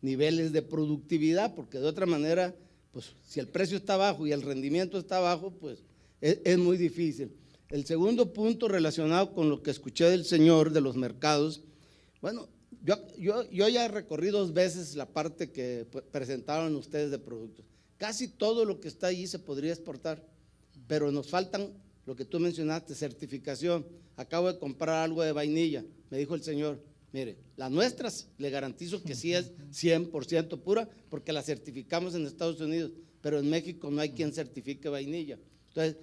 niveles de productividad, porque de otra manera, pues si el precio está bajo y el rendimiento está bajo, pues es muy difícil. El segundo punto relacionado con lo que escuché del señor de los mercados, bueno, yo ya recorrí 2 veces la parte que presentaron ustedes de productos. Casi todo lo que está allí se podría exportar, pero nos faltan, lo que tú mencionaste, certificación. Acabo de comprar algo de vainilla, me dijo el señor, mire, las nuestras le garantizo que sí es 100% pura, porque la certificamos en Estados Unidos, pero en México no hay quien certifique vainilla. Entonces,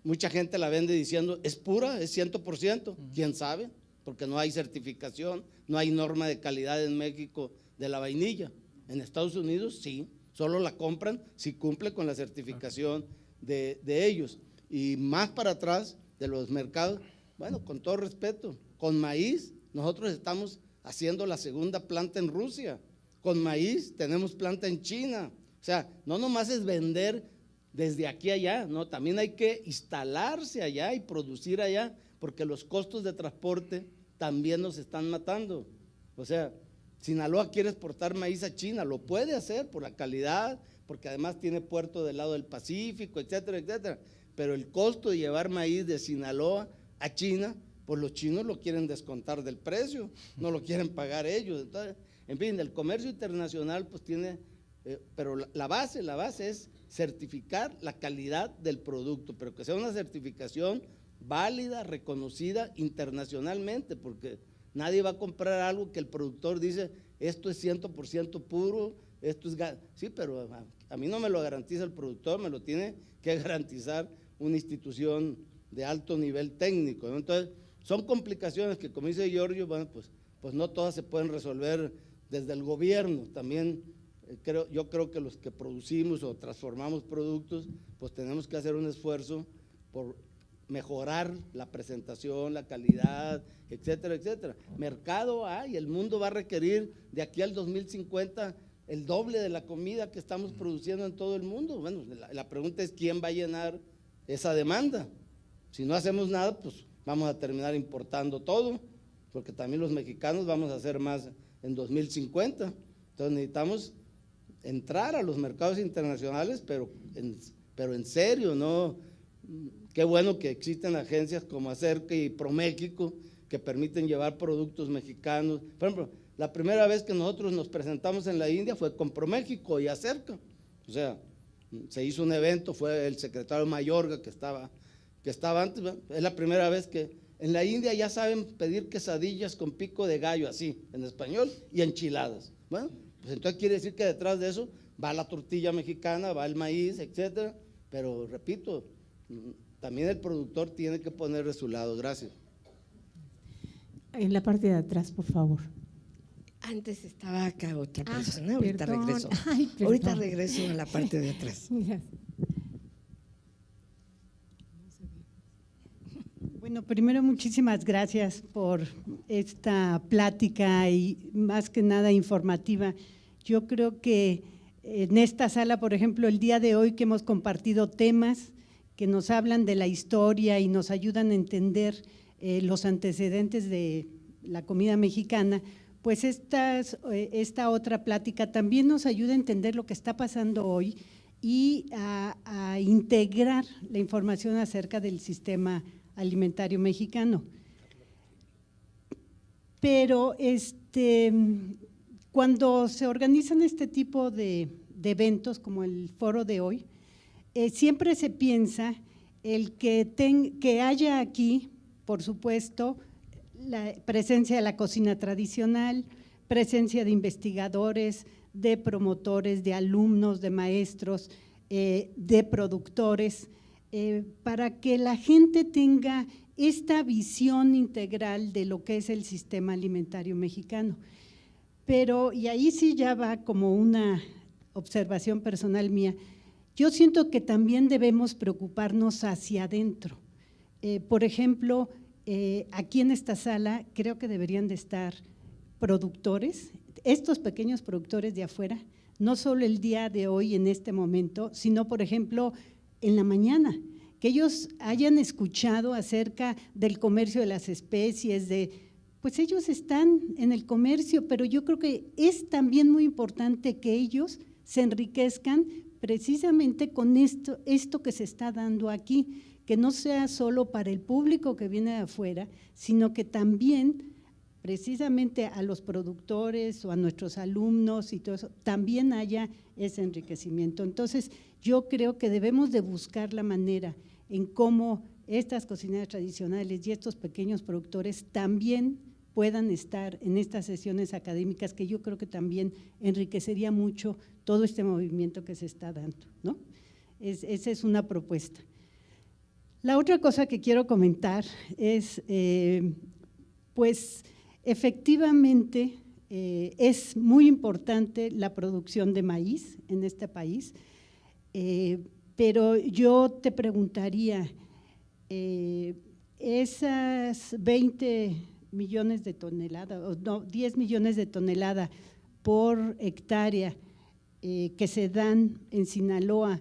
mucha gente la vende diciendo, es pura, es 100%, ¿quién sabe? Porque no hay certificación, no hay norma de calidad en México de la vainilla. En Estados Unidos sí, solo la compran si cumple con la certificación de ellos. Y más para atrás de los mercados, bueno, con todo respeto, con maíz nosotros estamos haciendo la segunda planta en Rusia, con maíz tenemos planta en China. O sea, no nomás es vender desde aquí a allá, no, también hay que instalarse allá y producir allá, porque los costos de transporte también nos están matando. O sea, Sinaloa quiere exportar maíz a China, lo puede hacer por la calidad, porque además tiene puerto del lado del Pacífico, etcétera, etcétera, pero el costo de llevar maíz de Sinaloa a China, pues los chinos lo quieren descontar del precio, no lo quieren pagar ellos. Entonces, en fin, el comercio internacional pues tiene, pero la base es certificar la calidad del producto, pero que sea una certificación válida, reconocida internacionalmente, porque nadie va a comprar algo que el productor dice, esto es 100% puro, esto es… Sí, pero a mí no me lo garantiza el productor, me lo tiene que garantizar una institución de alto nivel técnico, ¿no? Entonces, son complicaciones que, como dice Giorgio, bueno, pues no todas se pueden resolver desde el gobierno. También yo creo que los que producimos o transformamos productos, pues tenemos que hacer un esfuerzo por mejorar la presentación, la calidad, etcétera, etcétera. Mercado hay, el mundo va a requerir de aquí al 2050 el doble de la comida que estamos produciendo en todo el mundo. Bueno, la pregunta es quién va a llenar esa demanda. Si no hacemos nada, pues vamos a terminar importando todo, porque también los mexicanos vamos a hacer más en 2050. Entonces necesitamos entrar a los mercados internacionales, pero en serio, ¿no? Qué bueno que existen agencias como Acerca y ProMéxico que permiten llevar productos mexicanos. Por ejemplo, la primera vez que nosotros nos presentamos en la India fue con ProMéxico y Acerca. O sea, se hizo un evento, fue el secretario Mayorga que estaba antes, ¿verdad? Es la primera vez que en la India ya saben pedir quesadillas con pico de gallo, así, en español, y enchiladas. Bueno, pues entonces quiere decir que detrás de eso va la tortilla mexicana, va el maíz, etcétera. Pero repito, también el productor tiene que poner de su lado. Gracias. En la parte de atrás, por favor. Antes estaba acá otra persona, ahorita perdón. regreso. Ay, perdón. Ahorita regreso a la parte de atrás. Mira. Bueno, primero muchísimas gracias por esta plática y más que nada informativa. Yo creo que en esta sala, por ejemplo, el día de hoy que hemos compartido temas que nos hablan de la historia y nos ayudan a entender los antecedentes de la comida mexicana, pues esta otra plática también nos ayuda a entender lo que está pasando hoy y a integrar la información acerca del sistema alimentario mexicano. Pero cuando se organizan este tipo de eventos como el foro de hoy, siempre se piensa el que haya aquí, por supuesto, la presencia de la cocina tradicional, presencia de investigadores, de promotores, de alumnos, de maestros, de productores, para que la gente tenga esta visión integral de lo que es el sistema alimentario mexicano. Pero, y ahí sí ya va como una observación personal mía, yo siento que también debemos preocuparnos hacia adentro. Por ejemplo, aquí en esta sala creo que deberían de estar productores, estos pequeños productores de afuera, no solo el día de hoy en este momento, sino por ejemplo en la mañana, que ellos hayan escuchado acerca del comercio de las especies, pues ellos están en el comercio, pero yo creo que es también muy importante que ellos se enriquezcan precisamente con esto que se está dando aquí, que no sea solo para el público que viene de afuera, sino que también precisamente a los productores o a nuestros alumnos y todo eso, también haya ese enriquecimiento. Entonces, yo creo que debemos de buscar la manera en cómo estas cocineras tradicionales y estos pequeños productores también puedan estar en estas sesiones académicas, que yo creo que también enriquecería mucho todo este movimiento que se está dando, ¿no? Esa es una propuesta. La otra cosa que quiero comentar es, pues, efectivamente es muy importante la producción de maíz en este país, pero yo te preguntaría, esas 20 millones de toneladas, o no, 10 millones de toneladas por hectárea que se dan en Sinaloa,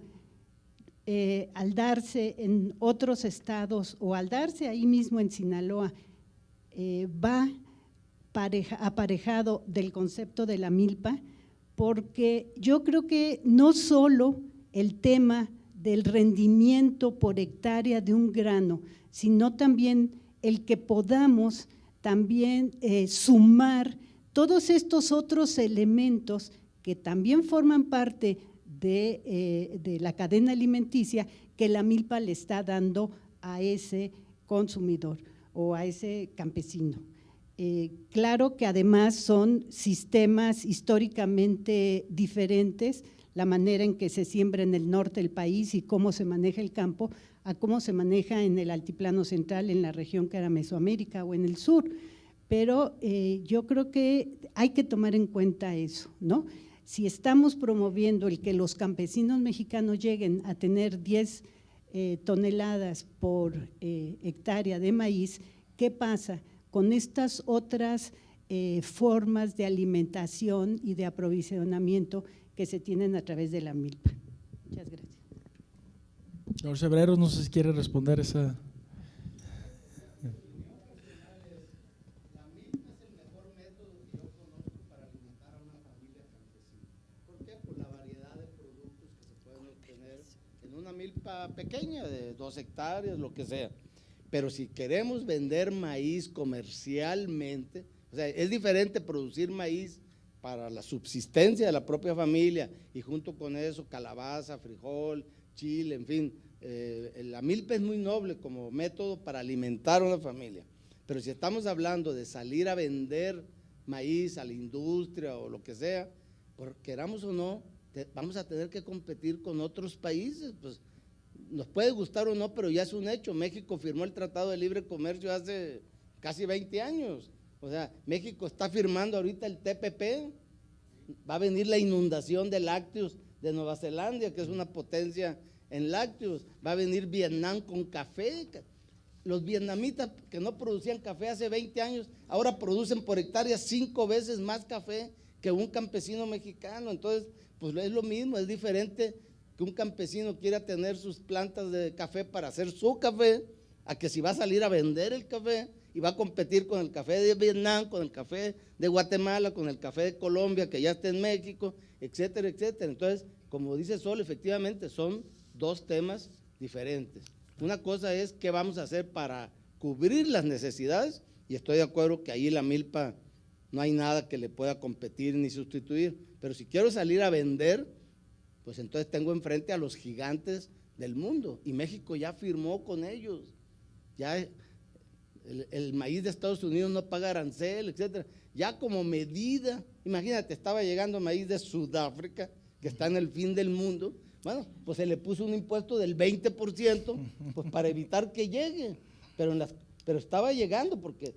al darse en otros estados o al darse ahí mismo en Sinaloa, va aparejado del concepto de la milpa, porque yo creo que no solo el tema del rendimiento por hectárea de un grano, sino también el que podamos también sumar todos estos otros elementos que también forman parte de la cadena alimenticia que la milpa le está dando a ese consumidor o a ese campesino. Claro que además son sistemas históricamente diferentes, la manera en que se siembra en el norte del país y cómo se maneja el campo, a cómo se maneja en el altiplano central, en la región que era Mesoamérica o en el sur. Pero yo creo que hay que tomar en cuenta eso, ¿no? Si estamos promoviendo el que los campesinos mexicanos lleguen a tener 10 toneladas por hectárea de maíz, ¿qué pasa con estas otras formas de alimentación y de aprovisionamiento que se tienen a través de la milpa? Muchas gracias. Señor Cebreros, no sé si quiere responder esa una milpa pequeña de 2 hectáreas, lo que sea. Pero si queremos vender maíz comercialmente, o sea, es diferente producir maíz para la subsistencia de la propia familia y junto con eso calabaza, frijol, chile, en fin. La milpa es muy noble como método para alimentar a una familia. Pero si estamos hablando de salir a vender maíz a la industria o lo que sea, queramos o no, vamos a tener que competir con otros países, pues nos puede gustar o no, pero ya es un hecho. México firmó el Tratado de Libre Comercio hace casi 20 años. O sea, México está firmando ahorita el TPP. Va a venir la inundación de lácteos de Nueva Zelanda, que es una potencia en lácteos. Va a venir Vietnam con café. Los vietnamitas que no producían café hace 20 años, ahora producen por hectárea 5 veces más café que un campesino mexicano. Entonces, pues es lo mismo, es diferente que un campesino quiera tener sus plantas de café para hacer su café, a que si va a salir a vender el café y va a competir con el café de Vietnam, con el café de Guatemala, con el café de Colombia que ya está en México, etcétera, etcétera. Entonces, como dice Sol, efectivamente son 2 temas diferentes. Una cosa es qué vamos a hacer para cubrir las necesidades, y estoy de acuerdo que ahí la milpa no hay nada que le pueda competir ni sustituir, pero si quiero salir a vender, pues entonces tengo enfrente a los gigantes del mundo, y México ya firmó con ellos, ya el maíz de Estados Unidos no paga arancel, etcétera, ya como medida. Imagínate, estaba llegando maíz de Sudáfrica, que está en el fin del mundo. Bueno, pues se le puso un impuesto del 20%, pues para evitar que llegue, pero estaba llegando, porque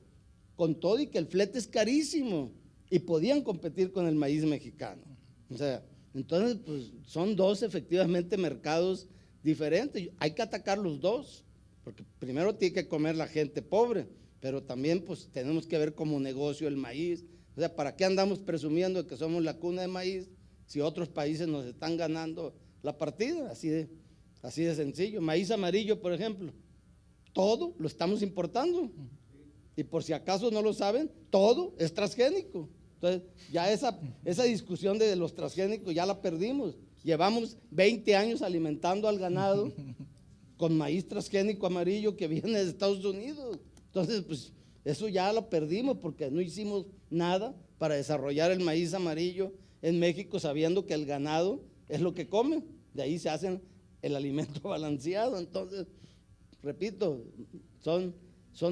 con todo y que el flete es carísimo, y podían competir con el maíz mexicano. O sea, entonces pues son 2 efectivamente mercados diferentes. Hay que atacar los 2, porque primero tiene que comer la gente pobre, pero también pues tenemos que ver como negocio el maíz. O sea, ¿para qué andamos presumiendo que somos la cuna de maíz si otros países nos están ganando la partida? Así de sencillo. Maíz amarillo, por ejemplo, todo lo estamos importando, y por si acaso no lo saben, todo es transgénico. Entonces ya esa discusión de los transgénicos ya la perdimos. Llevamos 20 años alimentando al ganado con maíz transgénico amarillo que viene de Estados Unidos. Entonces pues eso ya lo perdimos, porque no hicimos nada para desarrollar el maíz amarillo en México, sabiendo que el ganado es lo que come, de ahí se hacen el alimento balanceado. Entonces, repito, son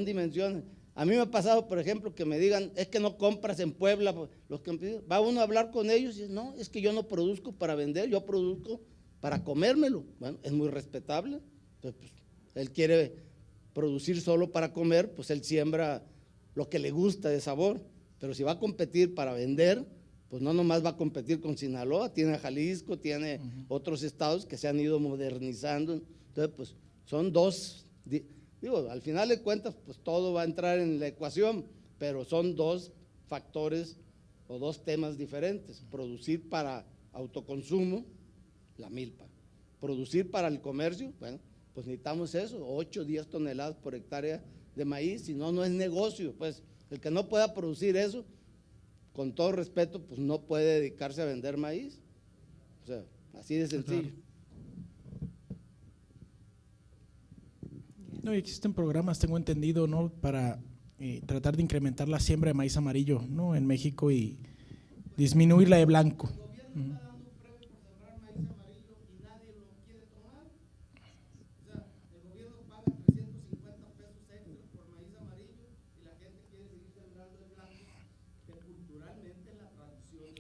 dimensiones. A mí me ha pasado, por ejemplo, que me digan, es que no compras en Puebla, los que va uno a hablar con ellos y dice, no, es que yo no produzco para vender, yo produzco para comérmelo. Bueno, es muy respetable. Entonces, pues, él quiere producir solo para comer, pues él siembra lo que le gusta de sabor, pero si va a competir para vender, pues no nomás va a competir con Sinaloa, tiene a Jalisco, tiene otros estados que se han ido modernizando. Entonces, pues son 2, digo, al final de cuentas, pues todo va a entrar en la ecuación, pero son 2 factores o 2 temas diferentes. Producir para autoconsumo, la milpa. Producir para el comercio, bueno, pues necesitamos eso, 8 o 10 toneladas por hectárea de maíz, si no, no es negocio. Pues el que no pueda producir eso, con todo respeto, pues no puede dedicarse a vender maíz. O sea, así de sencillo. No, y existen programas, tengo entendido, ¿no?, para tratar de incrementar la siembra de maíz amarillo, ¿no?, en México, y disminuir la de blanco.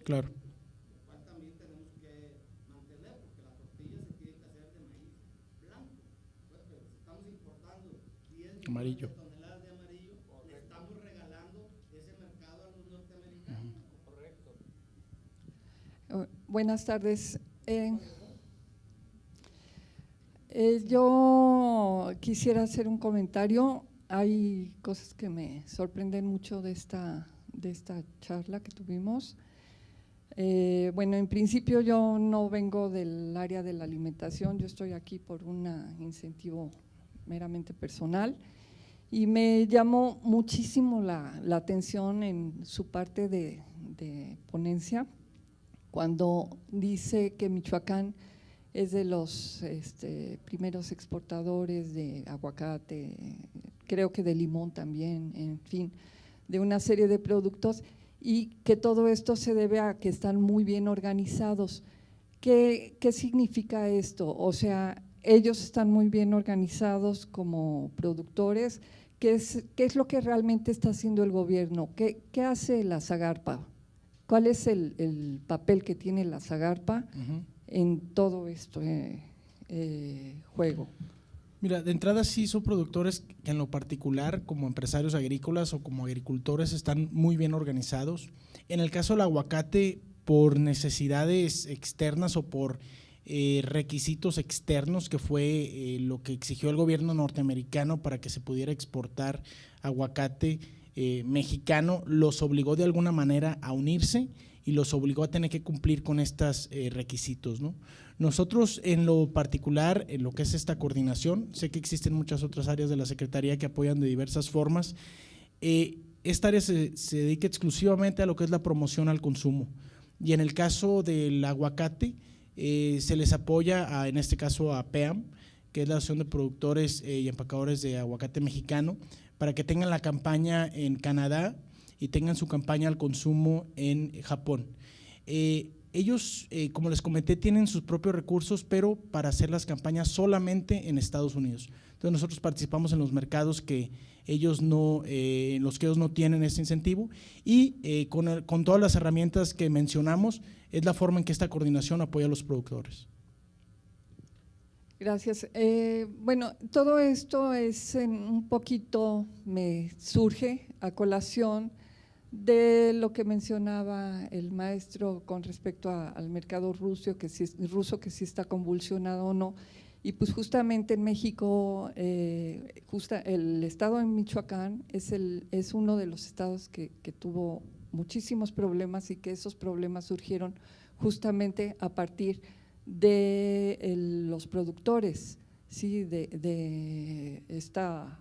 Claro. También tenemos que mantener, porque la tortilla se tiene que hacer de maíz blanco. Pues, pero si estamos importando 10 amarillo. toneladas de amarillo, le estamos regalando ese mercado a los norteamericanos. Correcto. Buenas tardes. Yo quisiera hacer un comentario. Hay cosas que me sorprenden mucho de esta charla que tuvimos. Bueno, en principio yo no vengo del área de la alimentación, yo estoy aquí por un incentivo meramente personal, y me llamó muchísimo la atención en su parte de ponencia cuando dice que Michoacán es de los primeros exportadores de aguacate, creo que de limón también, en fin, de una serie de productos, y que todo esto se debe a que están muy bien organizados. ¿Qué significa esto? O sea, ellos están muy bien organizados como productores. ¿Qué es lo que realmente está haciendo el gobierno? ¿Qué hace la Zagarpa? ¿Cuál es el papel que tiene la Zagarpa en todo esto juego? Mira, de entrada sí son productores que en lo particular, como empresarios agrícolas o como agricultores, están muy bien organizados. En el caso del aguacate, por necesidades externas o por requisitos externos, que fue lo que exigió el gobierno norteamericano para que se pudiera exportar aguacate mexicano, los obligó de alguna manera a unirse y los obligó a tener que cumplir con estos requisitos, ¿no? Nosotros en lo particular, en lo que es esta coordinación, sé que existen muchas otras áreas de la Secretaría que apoyan de diversas formas. Esta área se dedica exclusivamente a lo que es la promoción al consumo, y en el caso del aguacate se les apoya en este caso a PEAM, que es la Asociación de Productores y Empacadores de Aguacate Mexicano, para que tengan la campaña en Canadá y tengan su campaña al consumo en Japón. Ellos, como les comenté, tienen sus propios recursos, pero para hacer las campañas solamente en Estados Unidos. Entonces nosotros participamos en los mercados que ellos no, en los que ellos no tienen ese incentivo, y con todas las herramientas que mencionamos, es la forma en que esta coordinación apoya a los productores. Gracias. Bueno, todo esto es un poquito, me surge a colación de lo que mencionaba el maestro con respecto al mercado ruso, que sí está convulsionado o no, y pues justamente en México, el estado de Michoacán es uno de los estados que tuvo muchísimos problemas, y que esos problemas surgieron justamente a partir de los productores, ¿sí? de esta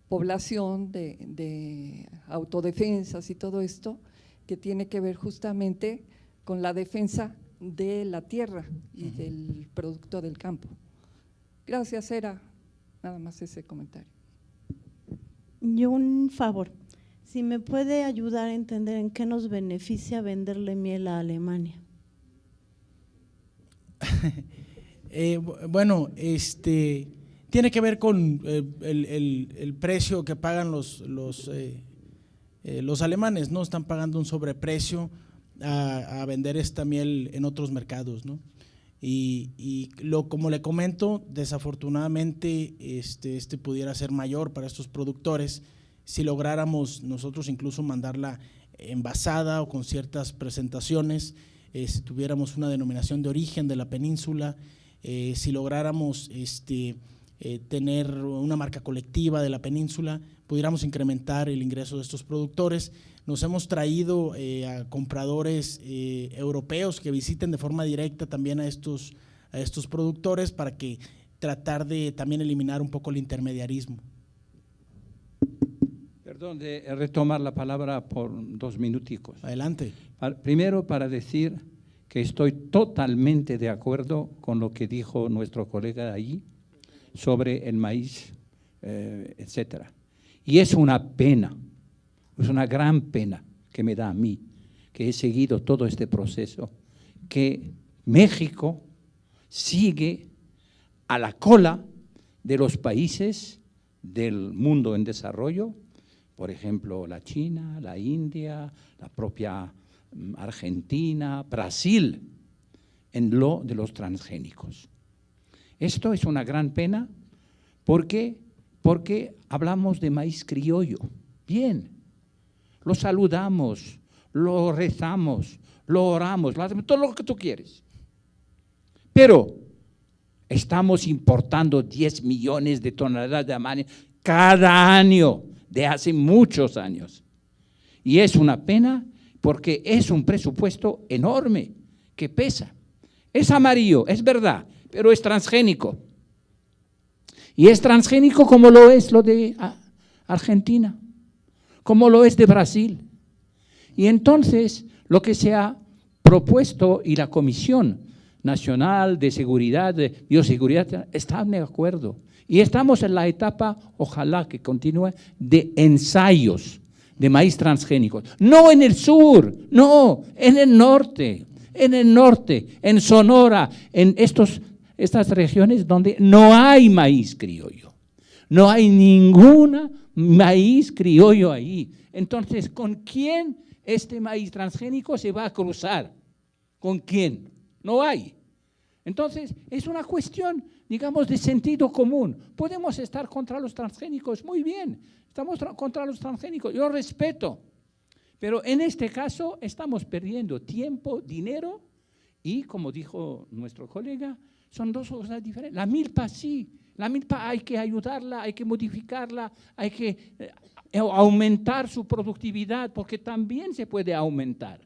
población de autodefensas y todo esto, que tiene que ver justamente con la defensa de la tierra y del producto del campo. Gracias, era nada más ese comentario. Y un favor, si me puede ayudar a entender en qué nos beneficia venderle miel a Alemania. Bueno, tiene que ver con el precio que pagan los alemanes, ¿no? Están pagando un sobreprecio a vender esta miel en otros mercados, ¿no? Y como le comento, desafortunadamente pudiera ser mayor para estos productores si lográramos nosotros incluso mandarla envasada o con ciertas presentaciones, si tuviéramos una denominación de origen de la península, si lográramos tener una marca colectiva de la península, pudiéramos incrementar el ingreso de estos productores. Nos hemos traído a compradores europeos que visiten de forma directa también a estos productores, para que tratar de también eliminar un poco el intermediarismo. Perdón, de retomar la palabra por 2 minuticos. Adelante. Primero, para decir que estoy totalmente de acuerdo con lo que dijo nuestro colega ahí sobre el maíz, etcétera. Y es una pena, es una gran pena que me da a mí, que he seguido todo este proceso, que México sigue a la cola de los países del mundo en desarrollo, por ejemplo, la China, la India, la propia Argentina, Brasil, en lo de los transgénicos. Esto es una gran pena porque hablamos de maíz criollo. Bien, lo saludamos, lo rezamos, lo oramos, todo lo que tú quieres. Pero estamos importando 10 millones de toneladas de amaño cada año, de hace muchos años. Y es una pena porque es un presupuesto enorme que pesa. Es amarillo, es verdad, pero es transgénico. Y es transgénico como lo es lo de Argentina, como lo es de Brasil. Y entonces lo que se ha propuesto, y la Comisión nacional de seguridad, de bioseguridad, están de acuerdo. Y estamos en la etapa, ojalá que continúe, de ensayos de maíz transgénicos. No en el sur, no, en el norte, en Sonora, en estas regiones donde no hay maíz criollo. No hay ninguna maíz criollo ahí. Entonces, ¿con quién este maíz transgénico se va a cruzar? ¿Con quién? No hay. Entonces, es una cuestión, digamos, de sentido común. Podemos estar contra los transgénicos, muy bien. Estamos contra los transgénicos, yo respeto. Pero en este caso estamos perdiendo tiempo, dinero y, como dijo nuestro colega, son dos cosas diferentes. La milpa sí, la milpa hay que ayudarla, hay que modificarla, hay que aumentar su productividad porque también se puede aumentar.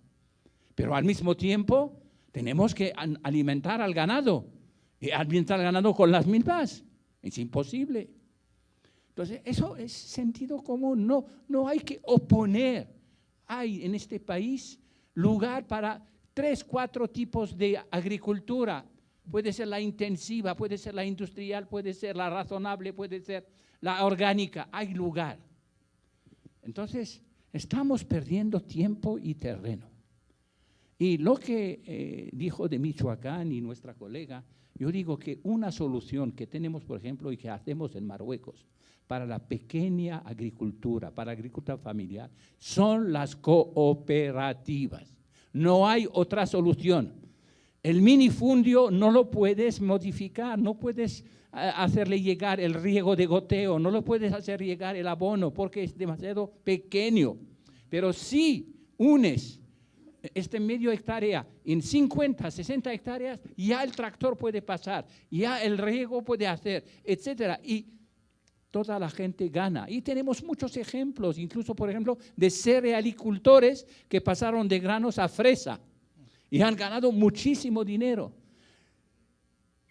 Pero al mismo tiempo tenemos que alimentar al ganado y alimentar al ganado con las milpas. Es imposible. Entonces, eso es sentido común, no hay que oponer. Hay en este país lugar para 3, 4 tipos de agricultura. Puede ser la intensiva, puede ser la industrial, puede ser la razonable, puede ser la orgánica. Hay lugar. Entonces, estamos perdiendo tiempo y terreno. Y lo que dijo de Michoacán y nuestra colega, yo digo que una solución que tenemos, por ejemplo, y que hacemos en Marruecos, para la pequeña agricultura, para la agricultura familiar, son las cooperativas. No hay otra solución. El minifundio no lo puedes modificar, no puedes hacerle llegar el riego de goteo, no lo puedes hacer llegar el abono porque es demasiado pequeño. Pero si unes este medio hectárea en 50, 60 hectáreas, ya el tractor puede pasar, ya el riego puede hacer, etcétera. Y toda la gente gana. Y tenemos muchos ejemplos, incluso, por ejemplo, de cerealicultores que pasaron de granos a fresa y han ganado muchísimo dinero.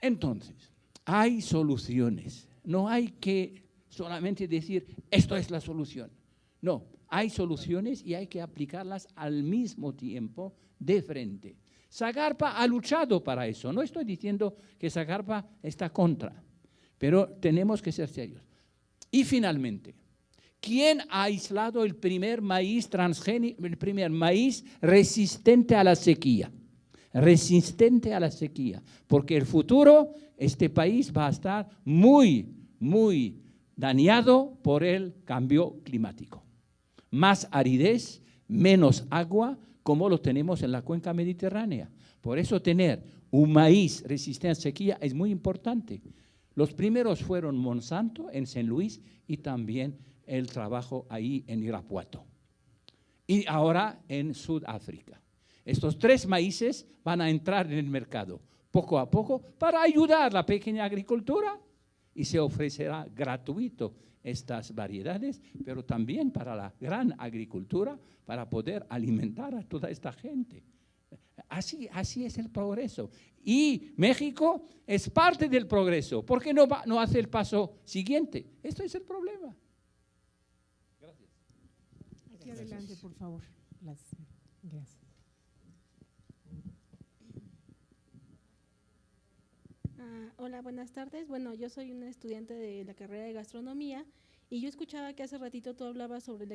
Entonces, hay soluciones. No hay que solamente decir, esto es la solución. No, hay soluciones y hay que aplicarlas al mismo tiempo de frente. Zagarpa ha luchado para eso. No estoy diciendo que Zagarpa está contra, pero tenemos que ser serios. Y finalmente, ¿quién ha aislado el primer maíz transgénico, el primer maíz resistente a la sequía? Resistente a la sequía, porque el futuro, este país va a estar muy, muy dañado por el cambio climático. Más aridez, menos agua, como lo tenemos en la cuenca mediterránea. Por eso tener un maíz resistente a sequía es muy importante. Los primeros fueron Monsanto en San Luis y también el trabajo ahí en Irapuato. Y ahora en Sudáfrica. Estos 3 maíces van a entrar en el mercado poco a poco para ayudar a la pequeña agricultura y se ofrecerá gratuito estas variedades, pero también para la gran agricultura para poder alimentar a toda esta gente. Así es el progreso. Y México es parte del progreso. ¿Por qué no hace el paso siguiente? Esto es el problema. Gracias. Aquí adelante, por favor. Gracias. Hola, buenas tardes. Bueno, yo soy una estudiante de la carrera de gastronomía y yo escuchaba que hace ratito tú hablabas sobre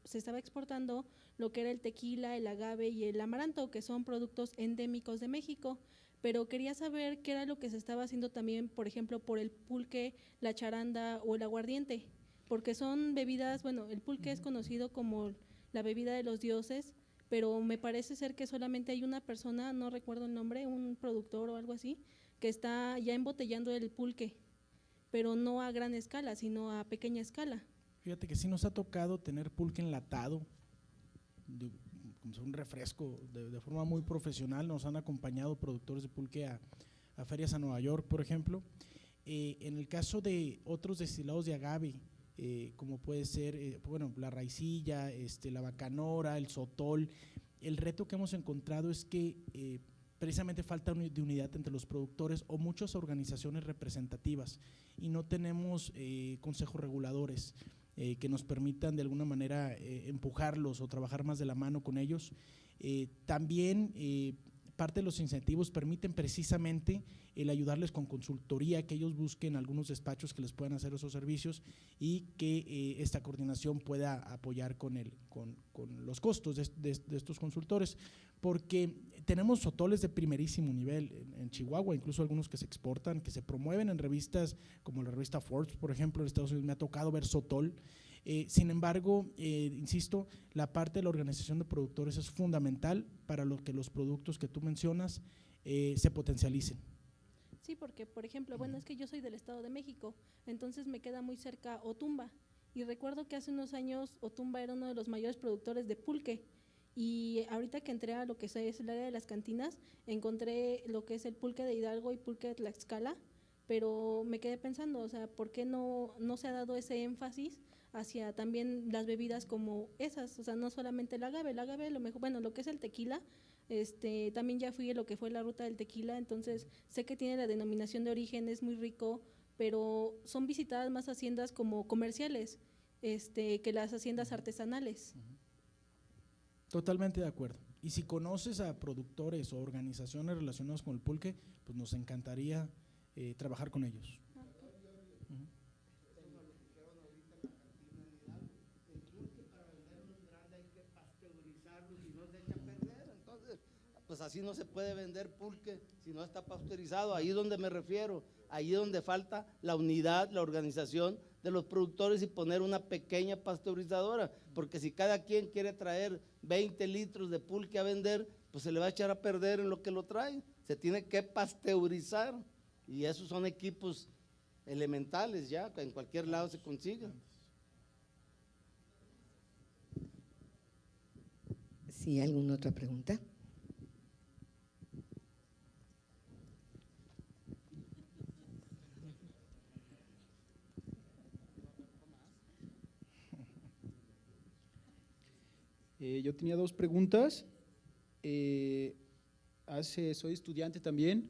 se estaba exportando lo que era el tequila, el agave y el amaranto, que son productos endémicos de México, pero quería saber qué era lo que se estaba haciendo también, por ejemplo, por el pulque, la charanda o el aguardiente, porque son bebidas, bueno, el pulque es conocido como la bebida de los dioses, pero me parece ser que solamente hay una persona, no recuerdo el nombre, un productor o algo así, que está ya embotellando el pulque, pero no a gran escala, sino a pequeña escala. Fíjate que sí nos ha tocado tener pulque enlatado, como un refresco, de forma muy profesional. Nos han acompañado productores de pulque a ferias a Nueva York, por ejemplo. En el caso de otros destilados de agave, como puede ser, bueno, la raicilla, la bacanora, el sotol, el reto que hemos encontrado es que precisamente falta de unidad entre los productores o muchas organizaciones representativas y no tenemos consejos reguladores que nos permitan de alguna manera empujarlos o trabajar más de la mano con ellos. También parte de los incentivos permiten precisamente el ayudarles con consultoría, que ellos busquen algunos despachos que les puedan hacer esos servicios y que esta coordinación pueda apoyar con los costos de estos consultores, porque tenemos sotoles de primerísimo nivel en Chihuahua, incluso algunos que se exportan, que se promueven en revistas como la revista Forbes, por ejemplo, en Estados Unidos me ha tocado ver sotol. Sin embargo, insisto, la parte de la organización de productores es fundamental para que los productos que tú mencionas se potencialicen. Sí, porque, por ejemplo, bueno, es que yo soy del Estado de México, entonces me queda muy cerca Otumba, y recuerdo que hace unos años Otumba era uno de los mayores productores de pulque, y ahorita que entré a lo que es el área de las cantinas, encontré lo que es el pulque de Hidalgo y pulque de Tlaxcala, pero me quedé pensando, o sea, ¿por qué no se ha dado ese énfasis hacia también las bebidas como esas? O sea, no solamente el agave, lo mejor, bueno, lo que es el tequila, también ya fui a lo que fue la ruta del tequila, entonces sé que tiene la denominación de origen, es muy rico, pero son visitadas más haciendas como comerciales, que las haciendas artesanales. Totalmente de acuerdo. Y si conoces a productores o organizaciones relacionadas con el pulque, pues nos encantaría trabajar con ellos. Pues así no se puede vender pulque si no está pasteurizado. Ahí es donde me refiero, ahí es donde falta la unidad, la organización de los productores y poner una pequeña pasteurizadora, porque si cada quien quiere traer 20 litros de pulque a vender, pues se le va a echar a perder en lo que lo trae. Se tiene que pasteurizar y esos son equipos elementales ya, que en cualquier lado se consiguen. ¿Sí? ¿Alguna otra pregunta? Yo tenía dos preguntas. Soy estudiante también.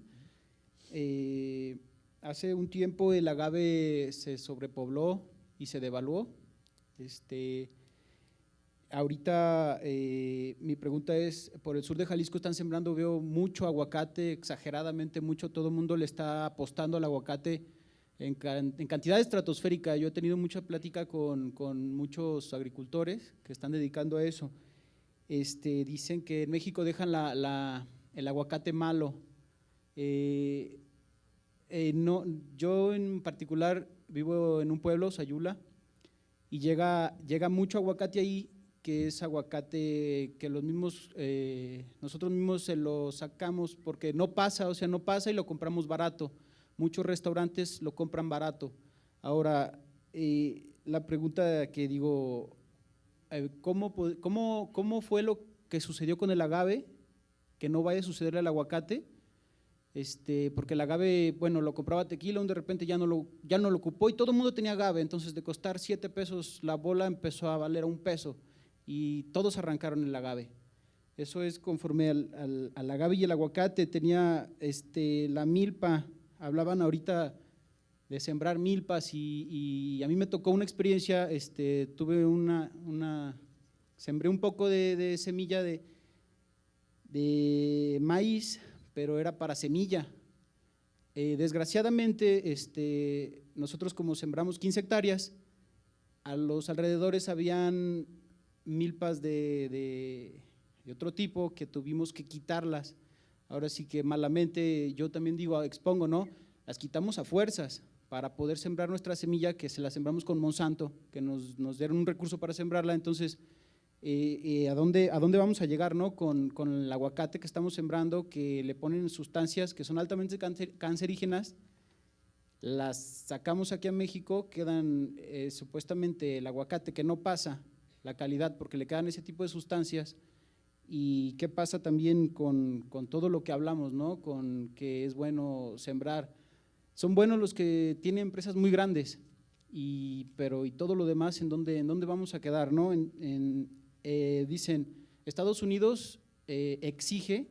Hace un tiempo el agave se sobrepobló y se devaluó. Ahorita mi pregunta es, por el sur de Jalisco están sembrando, veo mucho aguacate, exageradamente mucho, todo el mundo le está apostando al aguacate en cantidad estratosférica. Yo he tenido mucha plática con muchos agricultores que están dedicando a eso. Dicen que en México dejan el aguacate malo. No, yo en particular vivo en un pueblo, Sayula, y llega mucho aguacate ahí, que es aguacate que nosotros mismos se lo sacamos porque no pasa y lo compramos barato. Muchos restaurantes lo compran barato. Ahora, la pregunta que digo, ¿cómo fue lo que sucedió con el agave? Que no vaya a sucederle al aguacate, porque el agave, bueno, lo compraba Tequila, de repente ya no lo ocupó y todo el mundo tenía agave, entonces de costar 7 pesos la bola empezó a valer a 1 peso y todos arrancaron el agave. Eso es conforme al agave y el aguacate. Tenía la milpa, hablaban ahorita de sembrar milpas y a mí me tocó una experiencia, sembré un poco de semilla de maíz, pero era para semilla. Desgraciadamente, nosotros como sembramos 15 hectáreas, a los alrededores habían milpas de otro tipo que tuvimos que quitarlas. Ahora sí que malamente, yo también digo, expongo, ¿no? Las quitamos a fuerzas para poder sembrar nuestra semilla, que se la sembramos con Monsanto, que nos dieron un recurso para sembrarla. Entonces, ¿a dónde vamos a llegar, no? Con el aguacate que estamos sembrando, que le ponen sustancias que son altamente cancerígenas, las sacamos aquí a México, quedan supuestamente el aguacate que no pasa la calidad porque le quedan ese tipo de sustancias. ¿Y qué pasa también con todo lo que hablamos, ¿no? Con que es bueno sembrar? Son buenos los que tienen empresas muy grandes, pero ¿y todo lo demás en dónde vamos a quedar, no? Dicen, Estados Unidos exige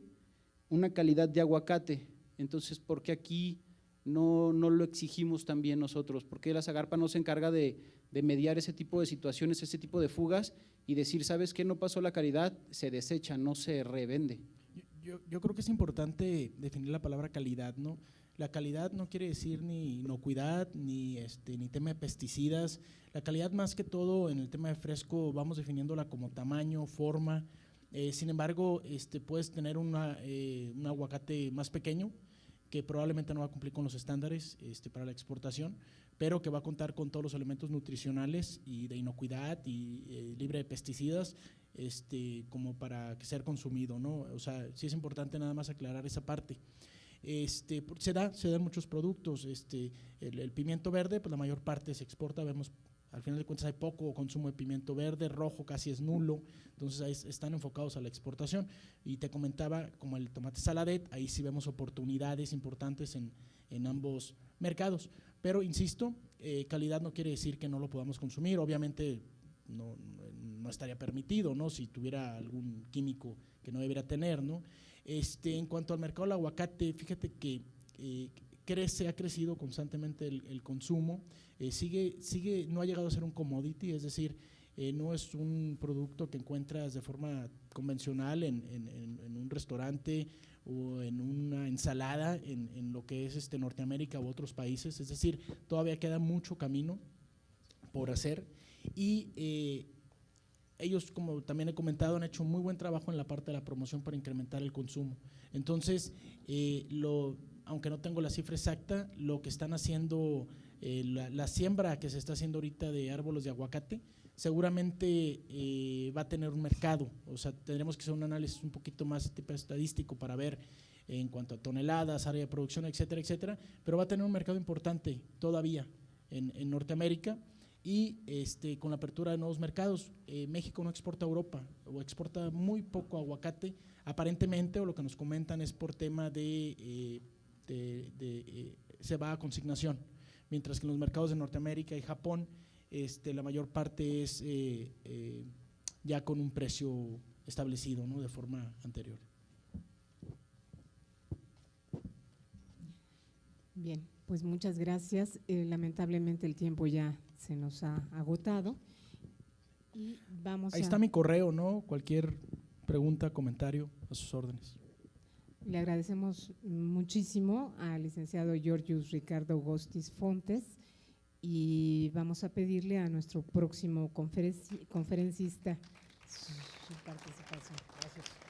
una calidad de aguacate, entonces ¿por qué aquí no lo exigimos también nosotros? ¿Por qué la Zagarpa no se encarga de mediar ese tipo de situaciones, ese tipo de fugas y decir, ¿sabes qué? No pasó la calidad, se desecha, no se revende? Yo creo que es importante definir la palabra calidad, ¿no? La calidad no quiere decir ni inocuidad, ni tema de pesticidas. La calidad, más que todo, en el tema de fresco, vamos definiéndola como tamaño, forma. Sin embargo, puedes tener un aguacate más pequeño, que probablemente no va a cumplir con los estándares para la exportación, pero que va a contar con todos los elementos nutricionales y de inocuidad y libre de pesticidas, como para ser consumido, ¿no? O sea, sí es importante nada más aclarar esa parte. Se dan muchos productos. El pimiento verde, pues la mayor parte se exporta. Vemos, al final de cuentas, hay poco consumo de pimiento verde, rojo casi es nulo, entonces ahí están enfocados a la exportación. Y te comentaba, como el tomate saladet, ahí sí vemos oportunidades importantes en ambos mercados. Pero insisto, calidad no quiere decir que no lo podamos consumir. Obviamente no estaría permitido, ¿no? Si tuviera algún químico que no debería tener, ¿no? En cuanto al mercado del aguacate, fíjate que ha crecido constantemente el consumo, no ha llegado a ser un commodity, es decir, no es un producto que encuentras de forma convencional en un restaurante o en una ensalada en lo que es Norteamérica u otros países, es decir, todavía queda mucho camino por hacer y ellos, como también he comentado, han hecho muy buen trabajo en la parte de la promoción para incrementar el consumo. Entonces, aunque no tengo la cifra exacta, lo que están haciendo, la siembra que se está haciendo ahorita de árboles de aguacate, seguramente va a tener un mercado. O sea, tendremos que hacer un análisis un poquito más tipo estadístico para ver en cuanto a toneladas, área de producción, etcétera, etcétera, pero va a tener un mercado importante todavía en Norteamérica. Y con la apertura de nuevos mercados, México no exporta a Europa o exporta muy poco aguacate, aparentemente, o lo que nos comentan es por tema se va a consignación, mientras que en los mercados de Norteamérica y Japón la mayor parte es ya con un precio establecido, ¿no? De forma anterior. Bien, pues muchas gracias. Lamentablemente el tiempo ya se nos ha agotado y Ahí está mi correo, ¿no? Cualquier pregunta, comentario, a sus órdenes. Le agradecemos muchísimo al licenciado Georgius Ricardo Gostis Fontes y vamos a pedirle a nuestro próximo conferencista su participación. Gracias.